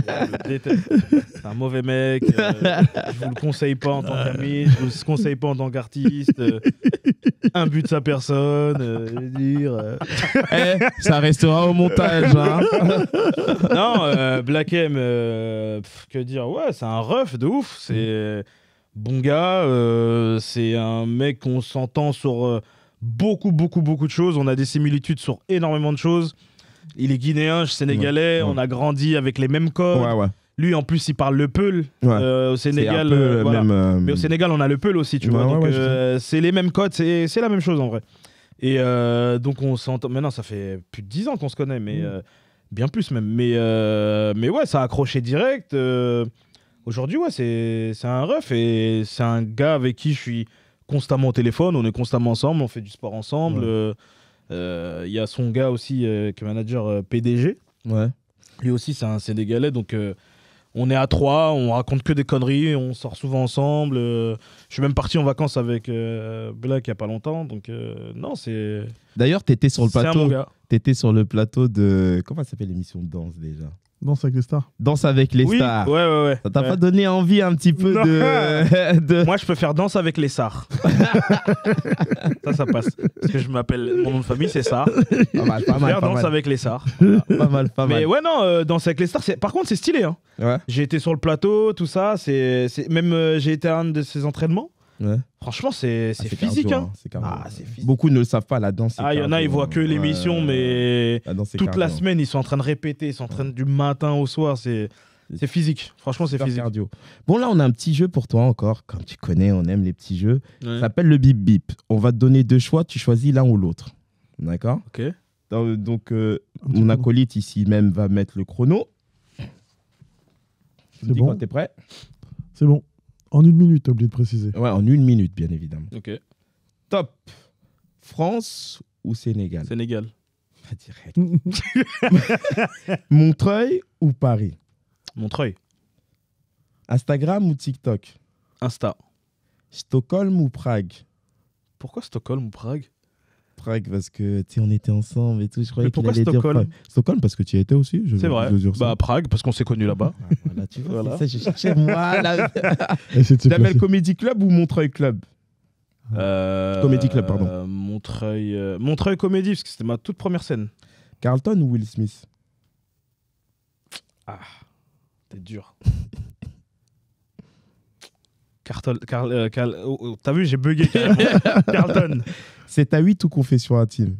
[SPEAKER 1] le déteste. C'est un mauvais mec. Je vous le conseille pas en tant qu'ami. Je vous le conseille pas en tant qu'artiste. Un but de sa personne.
[SPEAKER 2] Ça restera au montage. Hein.
[SPEAKER 1] Non, Black M, que dire? Ouais, c'est un ref de ouf. C'est bon gars. C'est un mec qu'on s'entend sur... beaucoup de choses. On a des similitudes sur énormément de choses. Il est guinéen, je suis sénégalais. On a grandi avec les mêmes codes. Lui, en plus, il parle le peul. Au Sénégal, mais au Sénégal, on a le peul aussi, tu vois. Donc, c'est les mêmes codes, c'est la même chose en vrai. Et donc, on s'entend. Maintenant, ça fait plus de 10 ans qu'on se connaît, mais bien plus même. Mais ouais, ça a accroché direct. Aujourd'hui, ouais, c'est un ref et c'est un gars avec qui je suis constamment au téléphone, on est constamment ensemble, on fait du sport ensemble. Y a son gars aussi qui est manager PDG. Lui aussi, c'est un Sénégalais, donc on est à 3, on raconte que des conneries, on sort souvent ensemble. Je suis même parti en vacances avec Black il n'y a pas longtemps, donc non, c'est...
[SPEAKER 2] D'ailleurs, t'étais sur le plateau.
[SPEAKER 1] C'est un bon gars.
[SPEAKER 2] T'étais sur le plateau de... Comment ça s'appelle l'émission de danse déjà?
[SPEAKER 3] Danse avec les stars.
[SPEAKER 2] Danse avec les stars.
[SPEAKER 1] Ouais.
[SPEAKER 2] Ça t'a pas donné envie un petit peu de...
[SPEAKER 1] Moi, je peux faire Danse avec les stars. ça passe. Parce que je m'appelle... Mon nom de famille, c'est Sarr.
[SPEAKER 2] Pas mal.
[SPEAKER 1] Danse avec les stars.
[SPEAKER 2] Pas mal.
[SPEAKER 1] Mais ouais, non, Danse avec les stars, par contre, c'est stylé. Hein.
[SPEAKER 2] Ouais.
[SPEAKER 1] J'ai été sur le plateau, tout ça. Même j'ai été à un de ses entraînements.
[SPEAKER 2] Ouais.
[SPEAKER 1] Franchement, c'est physique.
[SPEAKER 2] Cardio,
[SPEAKER 1] hein. C'est physique.
[SPEAKER 2] Beaucoup ne le savent pas, la danse.
[SPEAKER 1] Il y en a, ils voient que l'émission, mais toute la semaine, ils sont en train de répéter, ils sont en train du matin au soir. C'est physique. Franchement, c'est
[SPEAKER 2] Super
[SPEAKER 1] physique.
[SPEAKER 2] cardio. Bon, là, on a un petit jeu pour toi encore. Comme tu connais, on aime les petits jeux.
[SPEAKER 1] Ouais.
[SPEAKER 2] Ça s'appelle le bip bip. On va te donner 2 choix. Tu choisis l'un ou l'autre. D'accord?
[SPEAKER 1] Ok.
[SPEAKER 2] Donc, mon acolyte ici même va mettre le chrono. Tu me
[SPEAKER 3] C'est
[SPEAKER 2] dis
[SPEAKER 3] bon.
[SPEAKER 2] quand t'es prêt?
[SPEAKER 3] C'est bon. En 1 minute, t'as oublié de préciser.
[SPEAKER 2] Ouais, en 1 minute, bien évidemment.
[SPEAKER 1] Ok.
[SPEAKER 2] Top. France ou Sénégal?
[SPEAKER 1] Sénégal.
[SPEAKER 2] Pas direct. Montreuil ou Paris?
[SPEAKER 1] Montreuil.
[SPEAKER 2] Instagram ou TikTok?
[SPEAKER 1] Insta.
[SPEAKER 2] Stockholm ou Prague?
[SPEAKER 1] Pourquoi Stockholm ou Prague?
[SPEAKER 2] Prague parce que tu sais, on était ensemble et tout. Je croyais
[SPEAKER 1] Mais
[SPEAKER 2] qu'il
[SPEAKER 1] pourquoi
[SPEAKER 2] allait dire
[SPEAKER 1] Stockholm?
[SPEAKER 2] Prague. Stockholm parce que tu y étais aussi.
[SPEAKER 1] C'est vrai. Bah, Prague, parce qu'on s'est connus là-bas.
[SPEAKER 2] Voilà, tu vois,
[SPEAKER 1] Voilà.
[SPEAKER 2] c'est ça, je cherchais moi. Là.
[SPEAKER 3] Essaye de se
[SPEAKER 2] T'appelles
[SPEAKER 3] placer.
[SPEAKER 2] Comedy Club ou Montreuil Club? Comedy Club, pardon.
[SPEAKER 1] Montreuil Comédie, parce que c'était ma toute première scène.
[SPEAKER 2] Carlton ou Will Smith?
[SPEAKER 1] T'es dur. T'as vu, j'ai bugué carrément. Carlton.
[SPEAKER 2] C'est à 8 ou confession intime?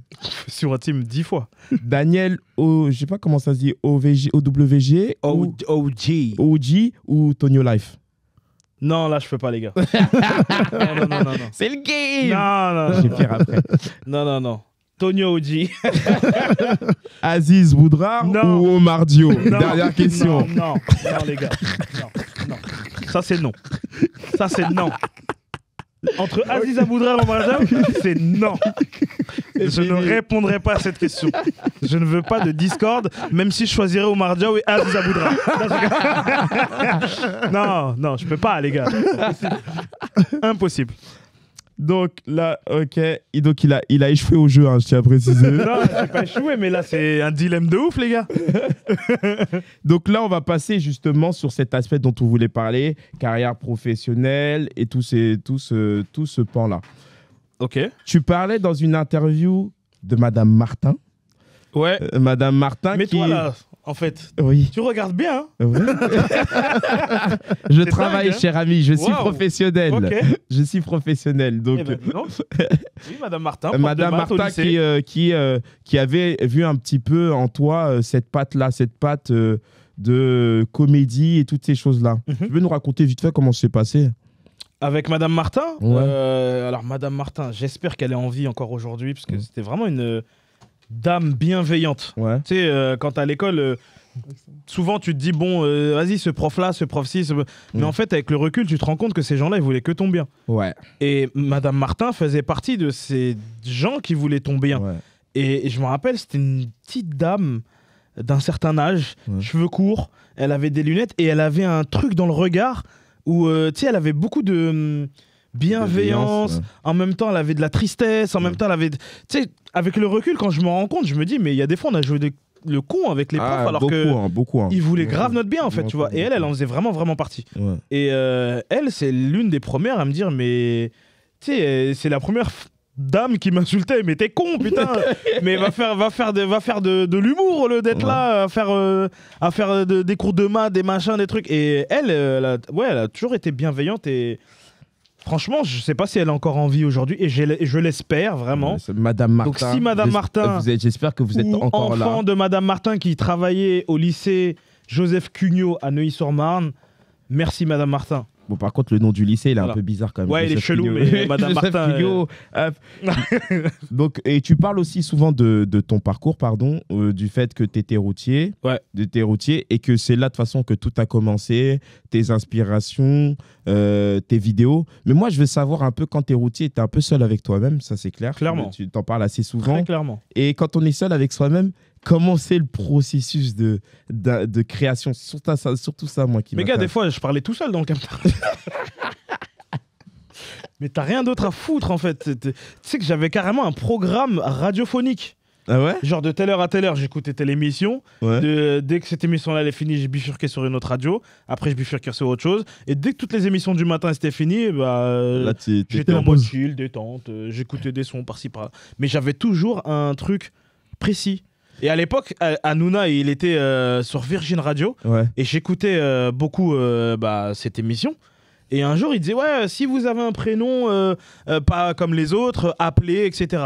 [SPEAKER 1] Sur un team 10 fois.
[SPEAKER 2] Daniel, je sais pas comment ça se dit, OWG ou
[SPEAKER 1] OG.
[SPEAKER 2] OG ou Tonio Life?
[SPEAKER 1] Non, là, je peux pas, les gars. non.
[SPEAKER 2] C'est le game!
[SPEAKER 1] Non.
[SPEAKER 2] Je vais faire après.
[SPEAKER 1] Non. Tonio OG.
[SPEAKER 2] Aziz Boudrar
[SPEAKER 1] Non.
[SPEAKER 2] ou Omar Dio?
[SPEAKER 1] Non,
[SPEAKER 2] Dernière question.
[SPEAKER 1] Non, les gars. Non. Ça, c'est non. Entre Aziz Aboudrar et Omar Dio, c'est non. Je ne répondrai pas à cette question. Je ne veux pas de discorde, même si je choisirais Omar Dio et Aziz Aboudrar. Non, je peux pas, les gars. Impossible.
[SPEAKER 2] Donc là, ok. Et donc il a échoué au jeu, hein, je tiens à préciser.
[SPEAKER 1] Non, j'ai pas échoué, mais là, c'est un dilemme de ouf, les gars.
[SPEAKER 2] Donc là, on va passer justement sur cet aspect dont on voulait parler, carrière professionnelle et tout ce pan-là.
[SPEAKER 1] Ok.
[SPEAKER 2] Tu parlais dans une interview de Madame Martin.
[SPEAKER 1] Ouais.
[SPEAKER 2] Madame Martin
[SPEAKER 1] Mais
[SPEAKER 2] qui...
[SPEAKER 1] toi, là, en fait,
[SPEAKER 2] Oui.
[SPEAKER 1] tu regardes bien, hein.
[SPEAKER 2] Ouais. Je
[SPEAKER 1] C'est
[SPEAKER 2] travaille,
[SPEAKER 1] dingue, hein.
[SPEAKER 2] cher ami, je suis
[SPEAKER 1] Waouh.
[SPEAKER 2] professionnel.
[SPEAKER 1] Ok.
[SPEAKER 2] Je suis professionnel. Donc,
[SPEAKER 1] Eh ben, dis donc. Oui, Madame Martin. prof
[SPEAKER 2] Madame
[SPEAKER 1] de maths au
[SPEAKER 2] Martin
[SPEAKER 1] lycée.
[SPEAKER 2] qui avait vu un petit peu en toi cette patte-là, cette patte de comédie et toutes ces choses-là.
[SPEAKER 1] Mhm.
[SPEAKER 2] Tu veux nous raconter vite fait comment c'est passé?
[SPEAKER 1] Avec Madame Martin.
[SPEAKER 2] Ouais.
[SPEAKER 1] Alors, Madame Martin, j'espère qu'elle est en vie encore aujourd'hui, parce que c'était vraiment une dame bienveillante.
[SPEAKER 2] Ouais.
[SPEAKER 1] Tu sais, quand t'es à l'école, souvent tu te dis, bon, vas-y, ce prof-là, ce prof-ci. Mais en fait, avec le recul, tu te rends compte que ces gens-là, ils voulaient que ton bien.
[SPEAKER 2] Ouais.
[SPEAKER 1] Et Madame Martin faisait partie de ces gens qui voulaient ton bien.
[SPEAKER 2] Ouais.
[SPEAKER 1] Et je me rappelle, c'était une petite dame d'un certain âge,
[SPEAKER 2] Ouais.
[SPEAKER 1] cheveux courts, elle avait des lunettes et elle avait un truc dans le regard où, tu sais, elle avait beaucoup de bienveillance.
[SPEAKER 2] Ouais.
[SPEAKER 1] En même temps, elle avait de la tristesse. En même temps, elle avait... Tu sais, avec le recul, quand je me rends compente, je me dis, mais il y a des fois, on a joué le con avec les profs, alors que
[SPEAKER 2] beaucoup.
[SPEAKER 1] ils voulaient grave notre bien, en fait, tu vois. Et elle en faisait vraiment, vraiment partie.
[SPEAKER 2] Ouais.
[SPEAKER 1] Et elle, c'est l'une des premières à me dire, mais... Tu sais, c'est la première dame qui m'insultait, mais t'es con, putain. Mais va faire de l'humour au lieu d'être là, à faire des cours de maths, des machins, des trucs. Et elle, elle a toujours été bienveillante et franchement, je sais pas si elle est encore en vie aujourd'hui et je l'espère vraiment.
[SPEAKER 2] Ouais, c'est Madame Martin.
[SPEAKER 1] Donc si Madame Martin,
[SPEAKER 2] j'espère que vous êtes
[SPEAKER 1] ou
[SPEAKER 2] encore là.
[SPEAKER 1] enfant de Madame Martin qui travaillait au lycée Joseph Cugnot à Neuilly-sur-Marne, merci Madame Martin.
[SPEAKER 2] Bon, par contre, le nom du lycée, il est
[SPEAKER 1] Voilà.
[SPEAKER 2] un peu bizarre quand même.
[SPEAKER 1] Ouais, il est
[SPEAKER 2] Joseph
[SPEAKER 1] chelou,
[SPEAKER 2] Cugnot.
[SPEAKER 1] mais Madame
[SPEAKER 2] Joseph
[SPEAKER 1] Martin,
[SPEAKER 2] Cugnot, Donc, et tu parles aussi souvent de ton parcours, du fait que tu étais routier, et que c'est là de toute façon que tout a commencé, tes inspirations, tes vidéos. Mais moi, je veux savoir un peu, quand tu es routier, tu es un peu seul avec toi-même, ça c'est clair.
[SPEAKER 1] Clairement.
[SPEAKER 2] Tu t'en parles assez souvent.
[SPEAKER 1] Très clairement.
[SPEAKER 2] Et quand on est seul avec soi-même, comment c'est le processus de création? Surtout ça, moi qui
[SPEAKER 1] Mais gars,
[SPEAKER 2] m'intéresse.
[SPEAKER 1] des fois, je parlais tout seul dans le camtar. Mais t'as rien d'autre à foutre en fait. Tu sais que j'avais carrément un programme radiophonique.
[SPEAKER 2] Ah ouais?
[SPEAKER 1] Genre de telle heure à telle heure, j'écoutais telle émission.
[SPEAKER 2] Ouais.
[SPEAKER 1] Dès que cette émission-là elle est finie, j'ai bifurqué sur une autre radio. Après, je bifurquais sur autre chose. Et dès que toutes les émissions du matin étaient finies,
[SPEAKER 2] Là,
[SPEAKER 1] j'étais en mode chill, détente. J'écoutais des sons par-ci par-là. Mais j'avais toujours un truc précis. Et à l'époque, Hanouna, il était sur Virgin Radio.
[SPEAKER 2] Ouais.
[SPEAKER 1] Et j'écoutais beaucoup cette émission. Et un jour, il disait, ouais, si vous avez un prénom pas comme les autres, appelez, etc.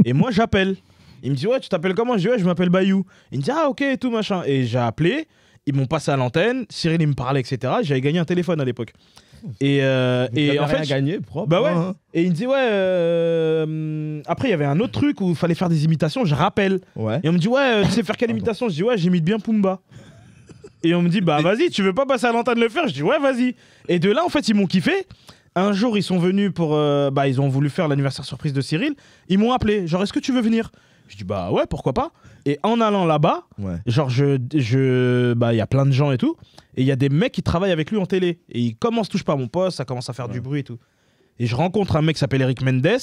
[SPEAKER 1] Et moi, j'appelle. Il me dit, ouais, tu t'appelles comment? Je dis, ouais, je m'appelle Bayou. Il me dit, ah, ok, et tout, machin. Et j'ai appelé. Ils m'ont passé à l'antenne, Cyril il me parlait, etc. J'avais gagné un téléphone à l'époque. Et en fait,
[SPEAKER 2] gagné, propre.
[SPEAKER 1] bah ouais.
[SPEAKER 2] Hein.
[SPEAKER 1] Et il me dit après il y avait un autre truc où il fallait faire des imitations, je rappelle.
[SPEAKER 2] Ouais.
[SPEAKER 1] Et on me dit tu sais faire quelle imitation? Je dis ouais, j'imite bien Pumba. Et on me dit bah vas-y, tu veux pas passer à l'antenne le faire? Je dis ouais, vas-y. Et de là en fait ils m'ont kiffé. Un jour ils sont venus pour ils ont voulu faire l'anniversaire surprise de Cyril. Ils m'ont appelé, genre est-ce que tu veux venir? Je dis bah ouais, pourquoi pas. Et en allant là-bas, genre il y a plein de gens et tout, et il y a des mecs qui travaillent avec lui en télé, et ils commencent touche pas à mon poste, ça commence à faire du bruit et tout. Et je rencontre un mec qui s'appelle Eric Mendes,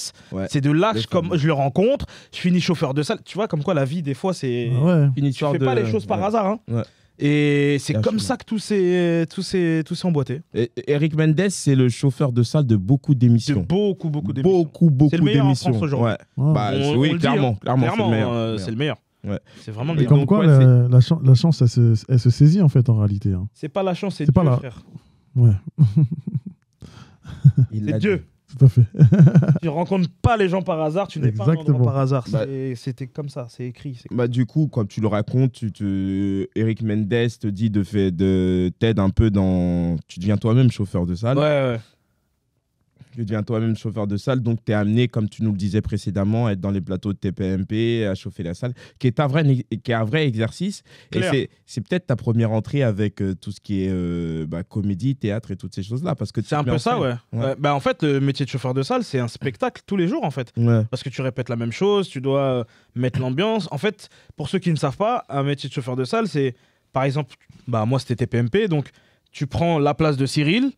[SPEAKER 1] c'est de là que je le rencontre, je finis chauffeur de salle, tu vois comme quoi la vie des fois c'est... Tu fais pas les choses par hasard, hein. Et c'est comme ça que tout s'est emboîté.
[SPEAKER 2] Et Eric Mendes, c'est le chauffeur de salle de beaucoup d'émissions.
[SPEAKER 1] Beaucoup d'émissions.
[SPEAKER 2] Beaucoup
[SPEAKER 1] c'est le meilleur
[SPEAKER 2] d'émissions.
[SPEAKER 1] en France aujourd'hui.
[SPEAKER 2] Bah, oui, clairement,
[SPEAKER 1] c'est le meilleur. C'est vraiment le
[SPEAKER 3] Et
[SPEAKER 1] meilleur.
[SPEAKER 3] comme quoi, la chance, elle se saisit en fait en réalité. Hein.
[SPEAKER 1] C'est pas la chance, c'est
[SPEAKER 3] C'est
[SPEAKER 1] Dieu,
[SPEAKER 3] pas la-
[SPEAKER 1] frère.
[SPEAKER 3] Ouais,
[SPEAKER 1] C'est Dieu.
[SPEAKER 3] tout à fait.
[SPEAKER 1] Tu rencontres pas les gens par hasard, tu n'es pas un
[SPEAKER 3] Exactement.
[SPEAKER 1] endroit par hasard.
[SPEAKER 2] Bah,
[SPEAKER 1] C'était comme ça, c'est écrit.
[SPEAKER 2] Bah, du coup, quand tu le racontes, Eric Mendes te dit t'aide un peu dans... Tu deviens toi-même chauffeur de salle.
[SPEAKER 1] Ouais.
[SPEAKER 2] Tu deviens toi-même chauffeur de salle, donc tu es amené, comme tu nous le disais précédemment, à être dans les plateaux de TPMP, à chauffer la salle, qui est un vrai exercice.
[SPEAKER 1] Claire.
[SPEAKER 2] Et c'est peut-être ta première entrée avec tout ce qui est comédie, théâtre et toutes ces choses-là.
[SPEAKER 1] C'est un peu ça, ouais. Bah, en fait, le métier de chauffeur de salle, c'est un spectacle tous les jours, en fait.
[SPEAKER 2] Ouais.
[SPEAKER 1] Parce que tu répètes la même chose, tu dois mettre l'ambiance. En fait, pour ceux qui ne savent pas, un métier de chauffeur de salle, c'est, par exemple, moi, c'était TPMP, donc tu prends la place de Cyril.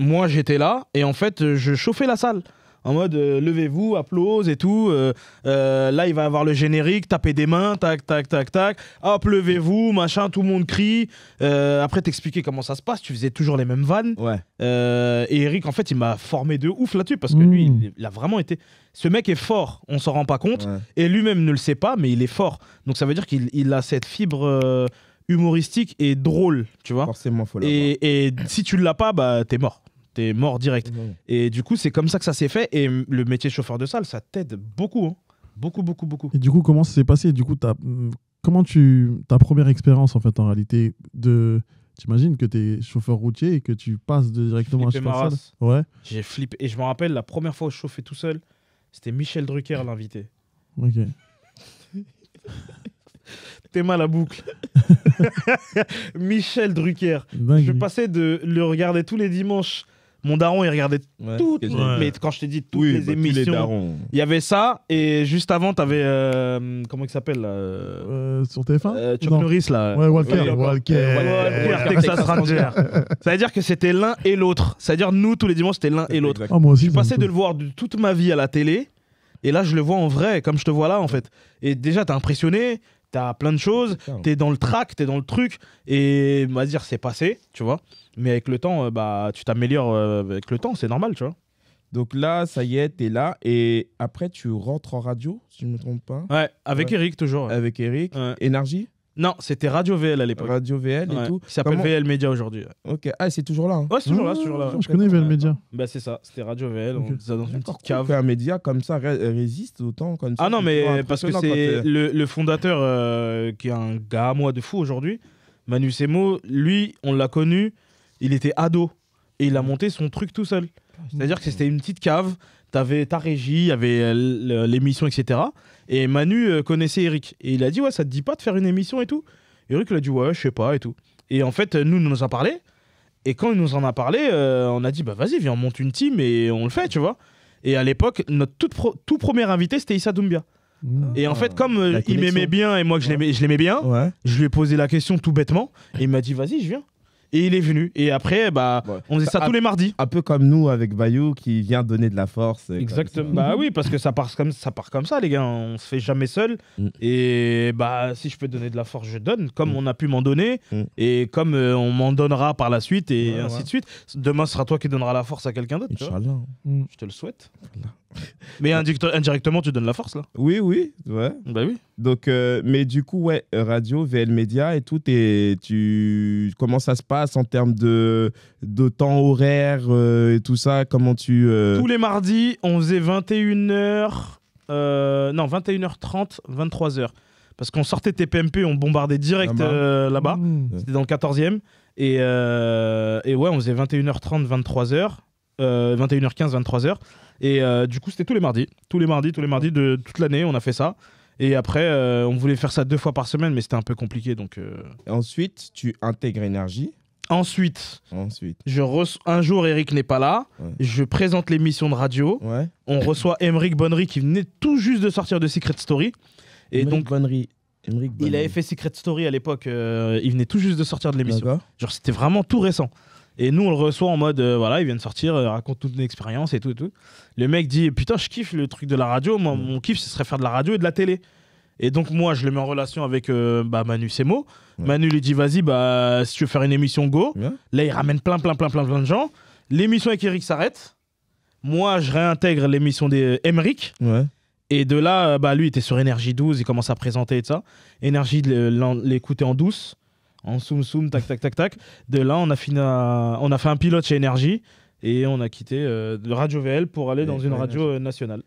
[SPEAKER 1] Moi, j'étais là et en fait, je chauffais la salle. En mode, levez-vous, applause et tout. Là, il va y avoir le générique, taper des mains, tac, tac, tac, tac. Hop, levez-vous, machin, tout le monde crie. Après, t'expliquer comment ça se passe. Tu faisais toujours les mêmes vannes.
[SPEAKER 2] Ouais.
[SPEAKER 1] Et Eric, en fait, il m'a formé de ouf là-dessus parce que lui, il a vraiment été... Ce mec est fort, on s'en rend pas compte.
[SPEAKER 2] Ouais.
[SPEAKER 1] Et lui-même ne le sait pas, mais il est fort. Donc, ça veut dire qu'il a cette fibre humoristique et drôle, tu vois.
[SPEAKER 2] Forcément, faut l'avoir.
[SPEAKER 1] Et si tu l'as pas, bah, t'es mort. T'es mort direct. Et du coup, c'est comme ça que ça s'est fait. Et le métier de chauffeur de salle, ça t'aide beaucoup. Hein. Beaucoup.
[SPEAKER 3] Et du coup, comment ça s'est passé? Du coup, ta première expérience en fait en réalité t'imagines que t'es chauffeur routier et que tu passes directement à chauffeur de salle. Ouais.
[SPEAKER 1] J'ai flippé. Et je me rappelle, la première fois où je chauffais tout seul, c'était Michel Drucker l'invité.
[SPEAKER 3] Ok.
[SPEAKER 1] T'es mal à boucle. Michel Drucker.
[SPEAKER 3] Dingue.
[SPEAKER 1] Je passais de le regarder tous les dimanches. Mon daron, il regardait toutes les... Mais quand je t'ai dit toutes les émissions, il y avait ça. Et juste avant, t'avais... comment il s'appelle là
[SPEAKER 3] sur TF1
[SPEAKER 1] Chuck Norris, là.
[SPEAKER 3] Ouais, Walker,
[SPEAKER 1] Texas Ranger. Ça veut dire que c'était l'un et l'autre. Ça veut dire nous, tous les dimanches, c'était l'un et l'autre.
[SPEAKER 3] Ah, moi aussi.
[SPEAKER 1] Je passais de le voir de toute ma vie à la télé. Et là, je le vois en vrai, comme je te vois là, en fait. Et déjà, t'es impressionné. T'as plein de choses, t'es dans le track, t'es dans le truc, et on va dire c'est passé, tu vois. Mais avec le temps, tu t'améliores avec le temps, c'est normal, tu vois.
[SPEAKER 2] Donc là, ça y est, t'es là, et après tu rentres en radio, si je ne me trompe pas.
[SPEAKER 1] Ouais, avec Eric toujours.
[SPEAKER 2] Avec Eric.
[SPEAKER 1] Ouais.
[SPEAKER 2] Énergie.
[SPEAKER 1] Non, c'était Radio VL à l'époque.
[SPEAKER 2] Radio VL et tout.
[SPEAKER 1] Qui s'appelle VL Média aujourd'hui.
[SPEAKER 2] Ok, c'est toujours là.
[SPEAKER 1] Ouais, c'est toujours là, c'est toujours là.
[SPEAKER 3] Je connais VL Média.
[SPEAKER 1] Bah c'est ça, c'était Radio VL, on faisait dans une petite cave.
[SPEAKER 2] Un média comme ça résiste autant comme ça.
[SPEAKER 1] Ah non, mais parce que c'est le fondateur qui est un gars à moi de fou aujourd'hui, Manu Semo, lui, on l'a connu, il était ado et il a monté son truc tout seul. C'est-à-dire que c'était une petite cave, t'avais ta régie, il y avait l'émission, etc. Et Manu connaissait Eric. Et il a dit, ouais, ça te dit pas de faire une émission et tout? Eric, il a dit, ouais, je sais pas et tout. Et en fait, nous, il nous en a parlé. Et quand il nous en a parlé, on a dit, bah vas-y, viens, on monte une team et on le fait, tu vois. Et à l'époque, notre tout premier invité, c'était Issa Doumbia. Et en fait, comme il m'aimait bien et moi que je l'aimais bien, je lui ai posé la question tout bêtement. Et il m'a dit, vas-y, je viens. Et il est venu. Et après, on faisait ça tous les mardis.
[SPEAKER 2] Un peu comme nous avec Bayou qui vient donner de la force.
[SPEAKER 1] Exactement. Bah oui, parce que ça part comme ça, les gars. On se fait jamais seul. Et si je peux donner de la force, je donne. Comme on a pu m'en donner. Et comme on m'en donnera par la suite et ainsi de suite. Demain, ce sera toi qui donneras la force à quelqu'un d'autre.
[SPEAKER 2] Inch'Allah.
[SPEAKER 1] Je te le souhaite. Mais indirectement, tu donnes la force, là.
[SPEAKER 2] Oui, ouais.
[SPEAKER 1] Bah oui.
[SPEAKER 2] Donc, mais du coup, radio, VL Média et tout, comment ça se passe en termes de temps horaire et tout ça? Comment tu...
[SPEAKER 1] Tous les mardis, on faisait 21h... non, 21h30, 23h. parce qu'on sortait de TPMP, on bombardait direct là-bas. C'était dans le 14e. Et ouais, on faisait 21h30, 23h. 21h15, 23h. Et du coup, c'était tous les mardis. Tous les mardis de toute l'année, on a fait ça. Et après, on voulait faire ça 2 fois par semaine, mais c'était un peu compliqué. Donc,
[SPEAKER 2] Et ensuite, tu intègres Énergie.
[SPEAKER 1] Ensuite. Un jour, Eric n'est pas là. Ouais. Je présente l'émission de radio. Ouais. On reçoit Aymeric Bonnery qui venait tout juste de sortir de Secret Story. Et Aymeric donc, Bonnery. Il avait fait Secret Story à l'époque. Il venait tout juste de sortir de l'émission. Genre, c'était vraiment tout récent. Et nous, on le reçoit en mode, voilà, il vient de sortir, raconte toute une expérience et tout et tout. Le mec dit, putain, je kiffe le truc de la radio. Moi, mon kiff, ce serait faire de la radio et de la télé. Et donc, moi, je le mets en relation avec Manu Semo. Ouais. Manu lui dit, vas-y, si tu veux faire une émission, go. Ouais. Là, il ramène plein de gens. L'émission avec Eric s'arrête. Moi, je réintègre l'émission d'Aymeric. Ouais. Et de là, lui, il était sur Énergie 12, il commence à présenter et tout ça. Énergie l'écoutait en douce. En soum, tac. De là, on a fait un pilote chez Énergie et on a quitté de Radio VL pour aller dans une radio nationale.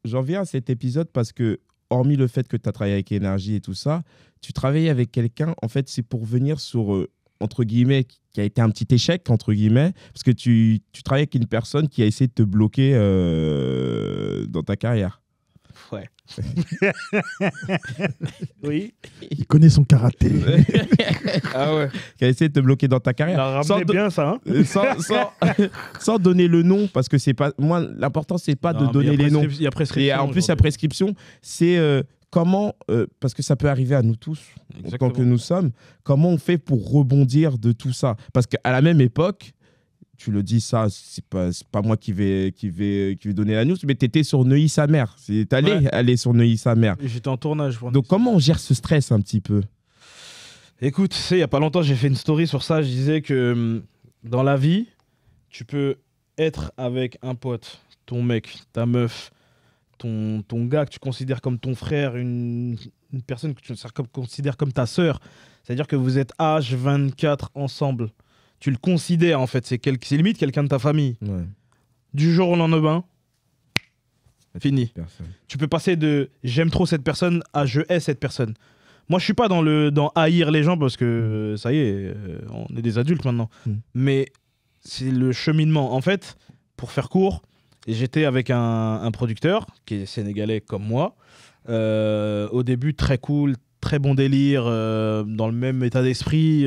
[SPEAKER 2] J'en viens à cet épisode parce que, hormis le fait que tu as travaillé avec Énergie et tout ça, tu travaillais avec quelqu'un, en fait, c'est pour venir sur, entre guillemets, qui a été un petit échec, entre guillemets, parce que tu travailles avec une personne qui a essayé de te bloquer dans ta carrière.
[SPEAKER 1] Ouais. Oui.
[SPEAKER 3] Il connaît son karaté.
[SPEAKER 2] Ah ouais. Qui a essayé de te bloquer dans ta carrière.
[SPEAKER 1] Il a ramené bien ça.
[SPEAKER 2] Hein. Sans donner le nom, parce que c'est pas. Moi, l'important c'est pas de donner les noms.
[SPEAKER 1] Il y a prescription.
[SPEAKER 2] Et en plus, la prescription, c'est comment, parce que ça peut arriver à nous tous, en tant que nous sommes, comment on fait pour rebondir de tout ça. Parce qu'à la même époque. Tu le dis, ça, c'est pas moi qui vais donner la news, mais tu étais sur Neuilly-sa-Mère. Tu allais aller sur Neuilly-sa-Mère.
[SPEAKER 1] J'étais en tournage.
[SPEAKER 2] Donc, comment on gère ce stress un petit peu?
[SPEAKER 1] Écoute, tu sais, il n'y a pas longtemps, j'ai fait une story sur ça. Je disais que dans la vie, tu peux être avec un pote, ton mec, ta meuf, ton gars que tu considères comme ton frère, une personne que tu considères comme ta sœur. C'est-à-dire que vous êtes H24 ensemble. Tu le considères en fait, c'est limite quelqu'un de ta famille. Ouais. Du jour au lendemain, fini. Personne. Tu peux passer de j'aime trop cette personne à je hais cette personne. Moi, je suis pas dans haïr les gens parce que ça y est, on est des adultes maintenant. Mais c'est le cheminement. En fait, pour faire court, j'étais avec un producteur qui est sénégalais comme moi. Au début, très cool, très bon délire, dans le même état d'esprit.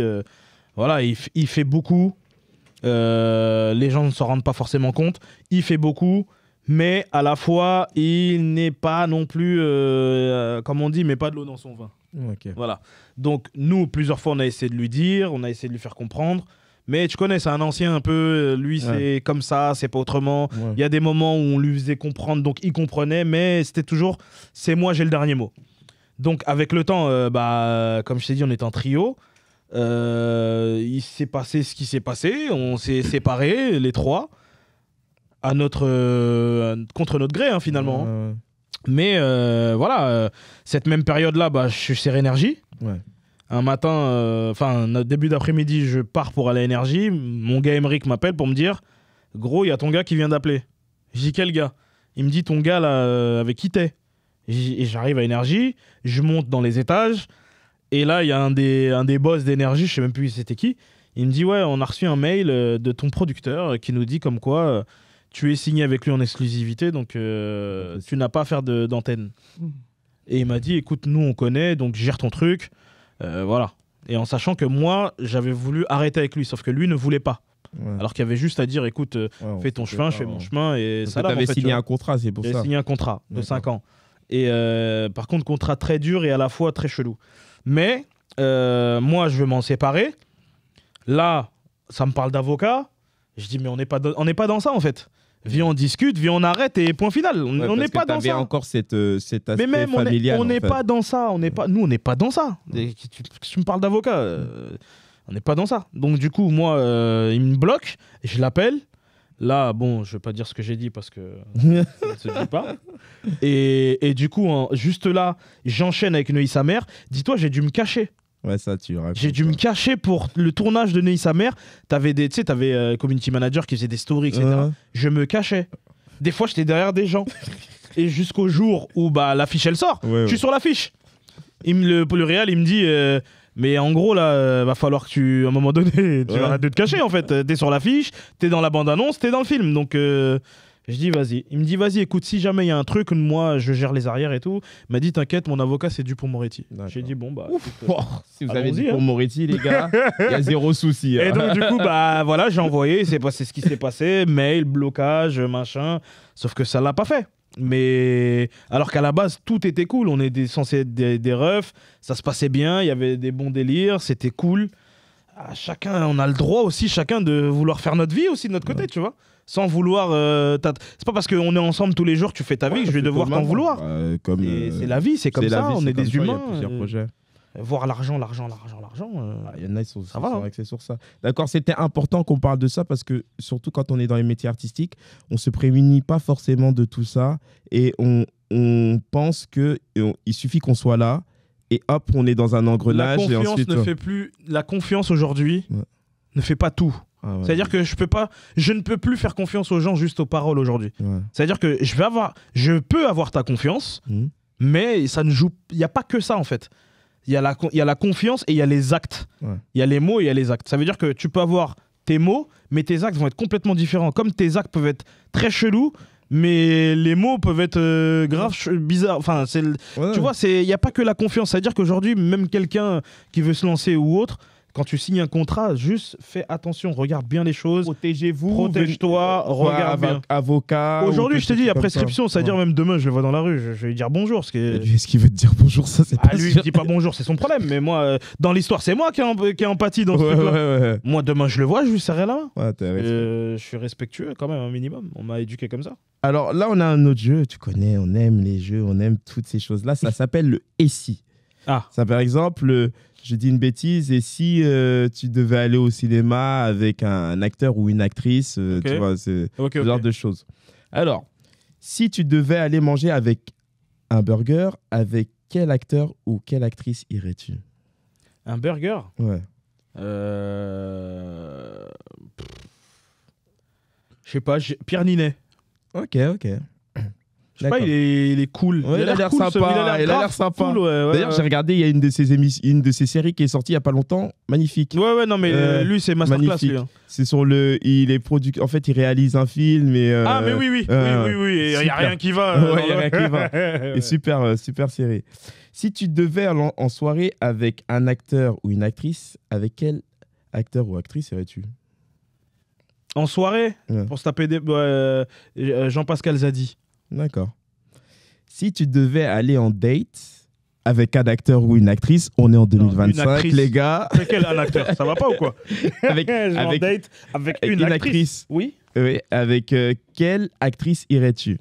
[SPEAKER 1] Voilà, il fait beaucoup. Les gens ne s'en rendent pas forcément compte. Il fait beaucoup, mais à la fois, il n'est pas non plus, comme on dit, mais pas de l'eau dans son vin. Okay. Voilà. Donc, nous, plusieurs fois, on a essayé de lui dire, on a essayé de lui faire comprendre. Mais tu connais, c'est un ancien un peu. Lui, c'est comme ça, c'est pas autrement. Il y a des moments où on lui faisait comprendre, donc il comprenait, mais c'était toujours, c'est moi, j'ai le dernier mot. Donc, avec le temps, comme je t'ai dit, on était en trio. Il s'est passé ce qui s'est passé, on s'est séparés les trois contre notre gré finalement. Mais voilà, cette même période là, je suis sur Énergie. Un matin, début d'après-midi, je pars pour aller à Énergie. Mon gars Aymeric m'appelle pour me dire, gros, il y a ton gars qui vient d'appeler. Je dis, quel gars? Il me dit, ton gars là, avec qui t'es? Et j'arrive à Énergie, je monte dans les étages. Et là, il y a un des boss d'Énergie, je sais même plus c'était qui. Il me dit, ouais, on a reçu un mail de ton producteur qui nous dit comme quoi tu es signé avec lui en exclusivité, donc tu n'as pas à faire d'antenne. Et il m'a dit, écoute, nous on connaît, donc gère ton truc. Voilà. Et en sachant que moi, j'avais voulu arrêter avec lui, sauf que lui ne voulait pas. Alors qu'il y avait juste à dire, écoute, fais ton chemin, je fais mon chemin. Et ça,
[SPEAKER 2] tu avais signé un contrat, c'est pour ça.
[SPEAKER 1] J'avais signé un contrat de 5 ans. Et par contre, contrat très dur et à la fois très chelou. Mais moi, je veux m'en séparer. Là, ça me parle d'avocat. Je dis, mais on n'est pas dans ça, en fait. Viens, on discute, viens, on arrête et point final. On n'est pas dans ça.
[SPEAKER 2] Encore cet aspect mais même,
[SPEAKER 1] familial. On n'est pas dans ça. Nous, on n'est pas dans ça. Tu me parles d'avocat. On n'est pas dans ça. Donc, du coup, moi, il me bloque. Je l'appelle. Là, bon, je ne vais pas dire ce que j'ai dit parce que ça ne se dit pas. Et du coup, juste là, j'enchaîne avec Neuilly-sa-Mère. Dis-toi, j'ai dû me cacher.
[SPEAKER 2] Ouais, ça, tu racontes.
[SPEAKER 1] J'ai dû me cacher pour le tournage de Neuilly-sa-Mère. T'avais community manager qui faisait des stories, etc. Je me cachais. Des fois, j'étais derrière des gens. Et jusqu'au jour où l'affiche, elle sort, je suis sur l'affiche. Le Real, il me dit mais en gros là va falloir que à un moment donné tu arrêtes de te cacher en fait. T'es sur l'affiche, t'es dans la bande-annonce, t'es dans le film. Donc je dis vas-y. Il me dit vas-y, écoute, si jamais il y a un truc, moi je gère les arrières et tout. Il m'a dit t'inquiète, mon avocat c'est Dupond-Moretti. J'ai dit bon bah.
[SPEAKER 2] Si vous avez Dupond-Moretti les gars, il y a zéro souci.
[SPEAKER 1] Et donc du coup bah voilà, j'ai envoyé, c'est passé ce qui s'est passé, mail, blocage, machin. Sauf que ça l'a pas fait. Mais alors qu'à la base tout était cool, on était censé être des refs, ça se passait bien, il y avait des bons délires, c'était cool. Chacun, on a le droit aussi chacun de vouloir faire notre vie aussi de notre côté, tu vois, sans vouloir. C'est pas parce qu'on est ensemble tous les jours que tu fais ta vie que je vais devoir t'en vouloir. C'est la vie, c'est comme ça, on est des humains.
[SPEAKER 2] Il y a plusieurs projets.
[SPEAKER 1] Voir l'argent.
[SPEAKER 2] Il y en a, ils sont axés sur ça. D'accord, c'était important qu'on parle de ça parce que, surtout quand on est dans les métiers artistiques, on ne se prémunit pas forcément de tout ça et on pense qu'il suffit qu'on soit là et hop, on est dans un engrenage.
[SPEAKER 1] La confiance aujourd'hui ne fait pas tout. C'est-à-dire que je ne peux plus faire confiance aux gens juste aux paroles aujourd'hui. C'est-à-dire que je peux avoir ta confiance, mais ça ne joue. Il n'y a pas que ça en fait. Il y a la confiance et il y a les actes. Il y a les mots et il y a les actes. Ça veut dire que tu peux avoir tes mots, mais tes actes vont être complètement différents. Comme tes actes peuvent être très chelous, mais les mots peuvent être grave bizarres. Enfin, tu vois, il n'y a pas que la confiance. Ça veut dire qu'aujourd'hui, même quelqu'un qui veut se lancer ou autre, quand tu signes un contrat, juste fais attention, regarde bien les choses.
[SPEAKER 2] Protégez-vous.
[SPEAKER 1] Protège-toi, regarde bien.
[SPEAKER 2] Avocat.
[SPEAKER 1] Aujourd'hui, je te dis, il y a prescription, ça veut dire même demain, je le vois dans la rue, je vais lui dire bonjour.
[SPEAKER 2] Lui, est-ce qu'il veut te dire bonjour? Ça, c'est pas
[SPEAKER 1] lui, il me dit pas bonjour, c'est son problème. Mais moi, dans l'histoire, c'est moi qui ai empathie dans ce truc-là. Moi, demain, je le vois, je lui serre la main. Je suis respectueux quand même, un minimum. On m'a éduqué comme ça.
[SPEAKER 2] Alors là, on a un autre jeu. Tu connais, on aime les jeux, on aime toutes ces choses-là. Ça s'appelle le « et si ». Ça, par exemple... Je dis une bêtise, et si tu devais aller au cinéma avec un acteur ou une actrice, tu vois, c'est ce genre de choses. Alors, si tu devais aller manger avec un burger, avec quel acteur ou quelle actrice irais-tu?
[SPEAKER 1] Un burger?
[SPEAKER 2] Ouais.
[SPEAKER 1] Je sais pas, Pierre Ninet.
[SPEAKER 2] Ok.
[SPEAKER 1] Je sais pas, il est cool.
[SPEAKER 2] Ouais, il a l'air sympa. Il a l'air sympa. Cool, d'ailleurs, j'ai regardé, il y a une de ses séries qui est sortie il y a pas longtemps, magnifique.
[SPEAKER 1] Ouais, non, mais lui, c'est masterclass. Lui, hein.
[SPEAKER 2] C'est sur il est en fait, il réalise un film et.
[SPEAKER 1] Mais oui. Il y a rien qui va.
[SPEAKER 2] Il y a rien qui va. Et super série. Si tu devais aller en soirée avec un acteur ou une actrice, avec quel acteur ou actrice irais-tu?
[SPEAKER 1] En soirée, pour se taper Jean-Pascal Zadi.
[SPEAKER 2] D'accord. Si tu devais aller en date avec un acteur ou une actrice, on est en 2025, les gars.
[SPEAKER 1] Avec quel un acteur? Ça va pas ou quoi? avec date avec une actrice. Oui.
[SPEAKER 2] Avec quelle actrice irais-tu?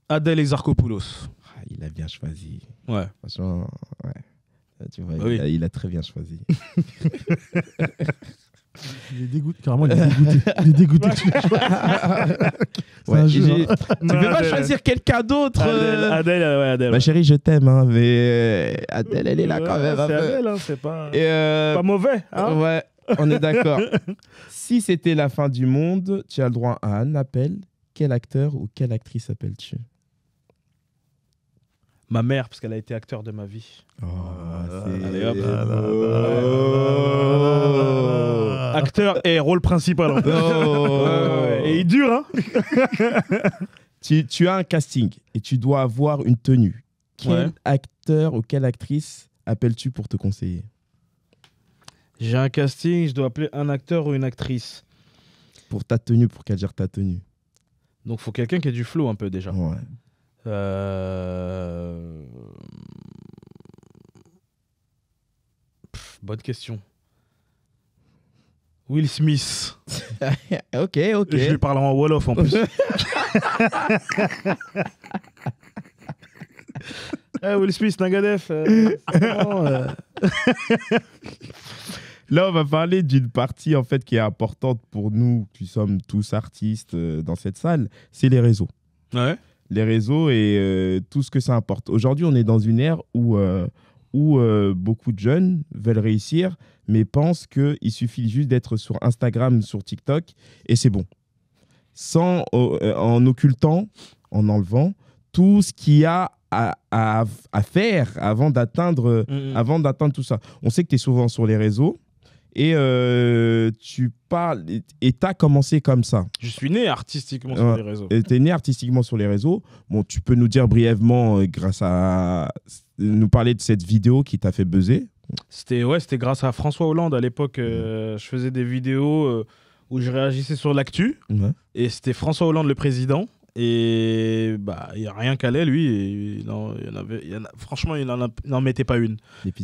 [SPEAKER 1] Adèle Exarchopoulos.
[SPEAKER 2] Il a bien choisi.
[SPEAKER 1] Ouais.
[SPEAKER 2] Franchement, ouais. Tu vois, il a très bien choisi.
[SPEAKER 3] Il est dégoûté, carrément, il est dégoûté. Tu
[SPEAKER 2] peux pas choisir quelqu'un d'autre.
[SPEAKER 1] Adèle.
[SPEAKER 2] Ma chérie, je t'aime, hein, mais Adèle, elle est là quand même.
[SPEAKER 1] C'est Adèle, hein, c'est pas mauvais. Hein.
[SPEAKER 2] Ouais, on est d'accord. Si c'était la fin du monde, tu as le droit à un appel. Quel acteur ou quelle actrice appelles-tu?
[SPEAKER 1] Ma mère, parce qu'elle a été acteur de ma vie.
[SPEAKER 2] Allez hop.
[SPEAKER 1] Acteur et rôle principal. Et il dure, hein.
[SPEAKER 2] Tu as un casting et tu dois avoir une tenue. Quel acteur ou quelle actrice appelles-tu pour te conseiller?
[SPEAKER 1] J'ai un casting, je dois appeler un acteur ou une actrice.
[SPEAKER 2] Pour ta tenue, pour qu'elle gère ta tenue.
[SPEAKER 1] Donc, il faut quelqu'un qui ait du flow un peu déjà.
[SPEAKER 2] Ouais.
[SPEAKER 1] Bonne question. Will Smith.
[SPEAKER 2] Ok.
[SPEAKER 1] Je lui parle en Wolof en plus. Will Smith, Nagadef.
[SPEAKER 2] Là, on va parler d'une partie en fait qui est importante pour nous, qui sommes tous artistes dans cette salle, c'est les réseaux.
[SPEAKER 1] Ouais.
[SPEAKER 2] Les réseaux et tout ce que ça importe. Aujourd'hui, on est dans une ère où beaucoup de jeunes veulent réussir, mais pensent qu'il suffit juste d'être sur Instagram, sur TikTok, et c'est bon. En occultant, en enlevant tout ce qu'il y a à faire avant d'atteindre tout ça. On sait que tu es souvent sur les réseaux et tu parles et tu as commencé comme ça.
[SPEAKER 1] Je suis né artistiquement sur les réseaux.
[SPEAKER 2] Tu es né artistiquement sur les réseaux. Bon, tu peux nous dire brièvement, nous parler de cette vidéo qui t'a fait buzzer.
[SPEAKER 1] C'était grâce à François Hollande à l'époque. Je faisais des vidéos où je réagissais sur l'actu. Ouais. Et c'était François Hollande le président. Et bah, il n'y a rien qu'à aller, lui. Et franchement, il n'en mettait pas une.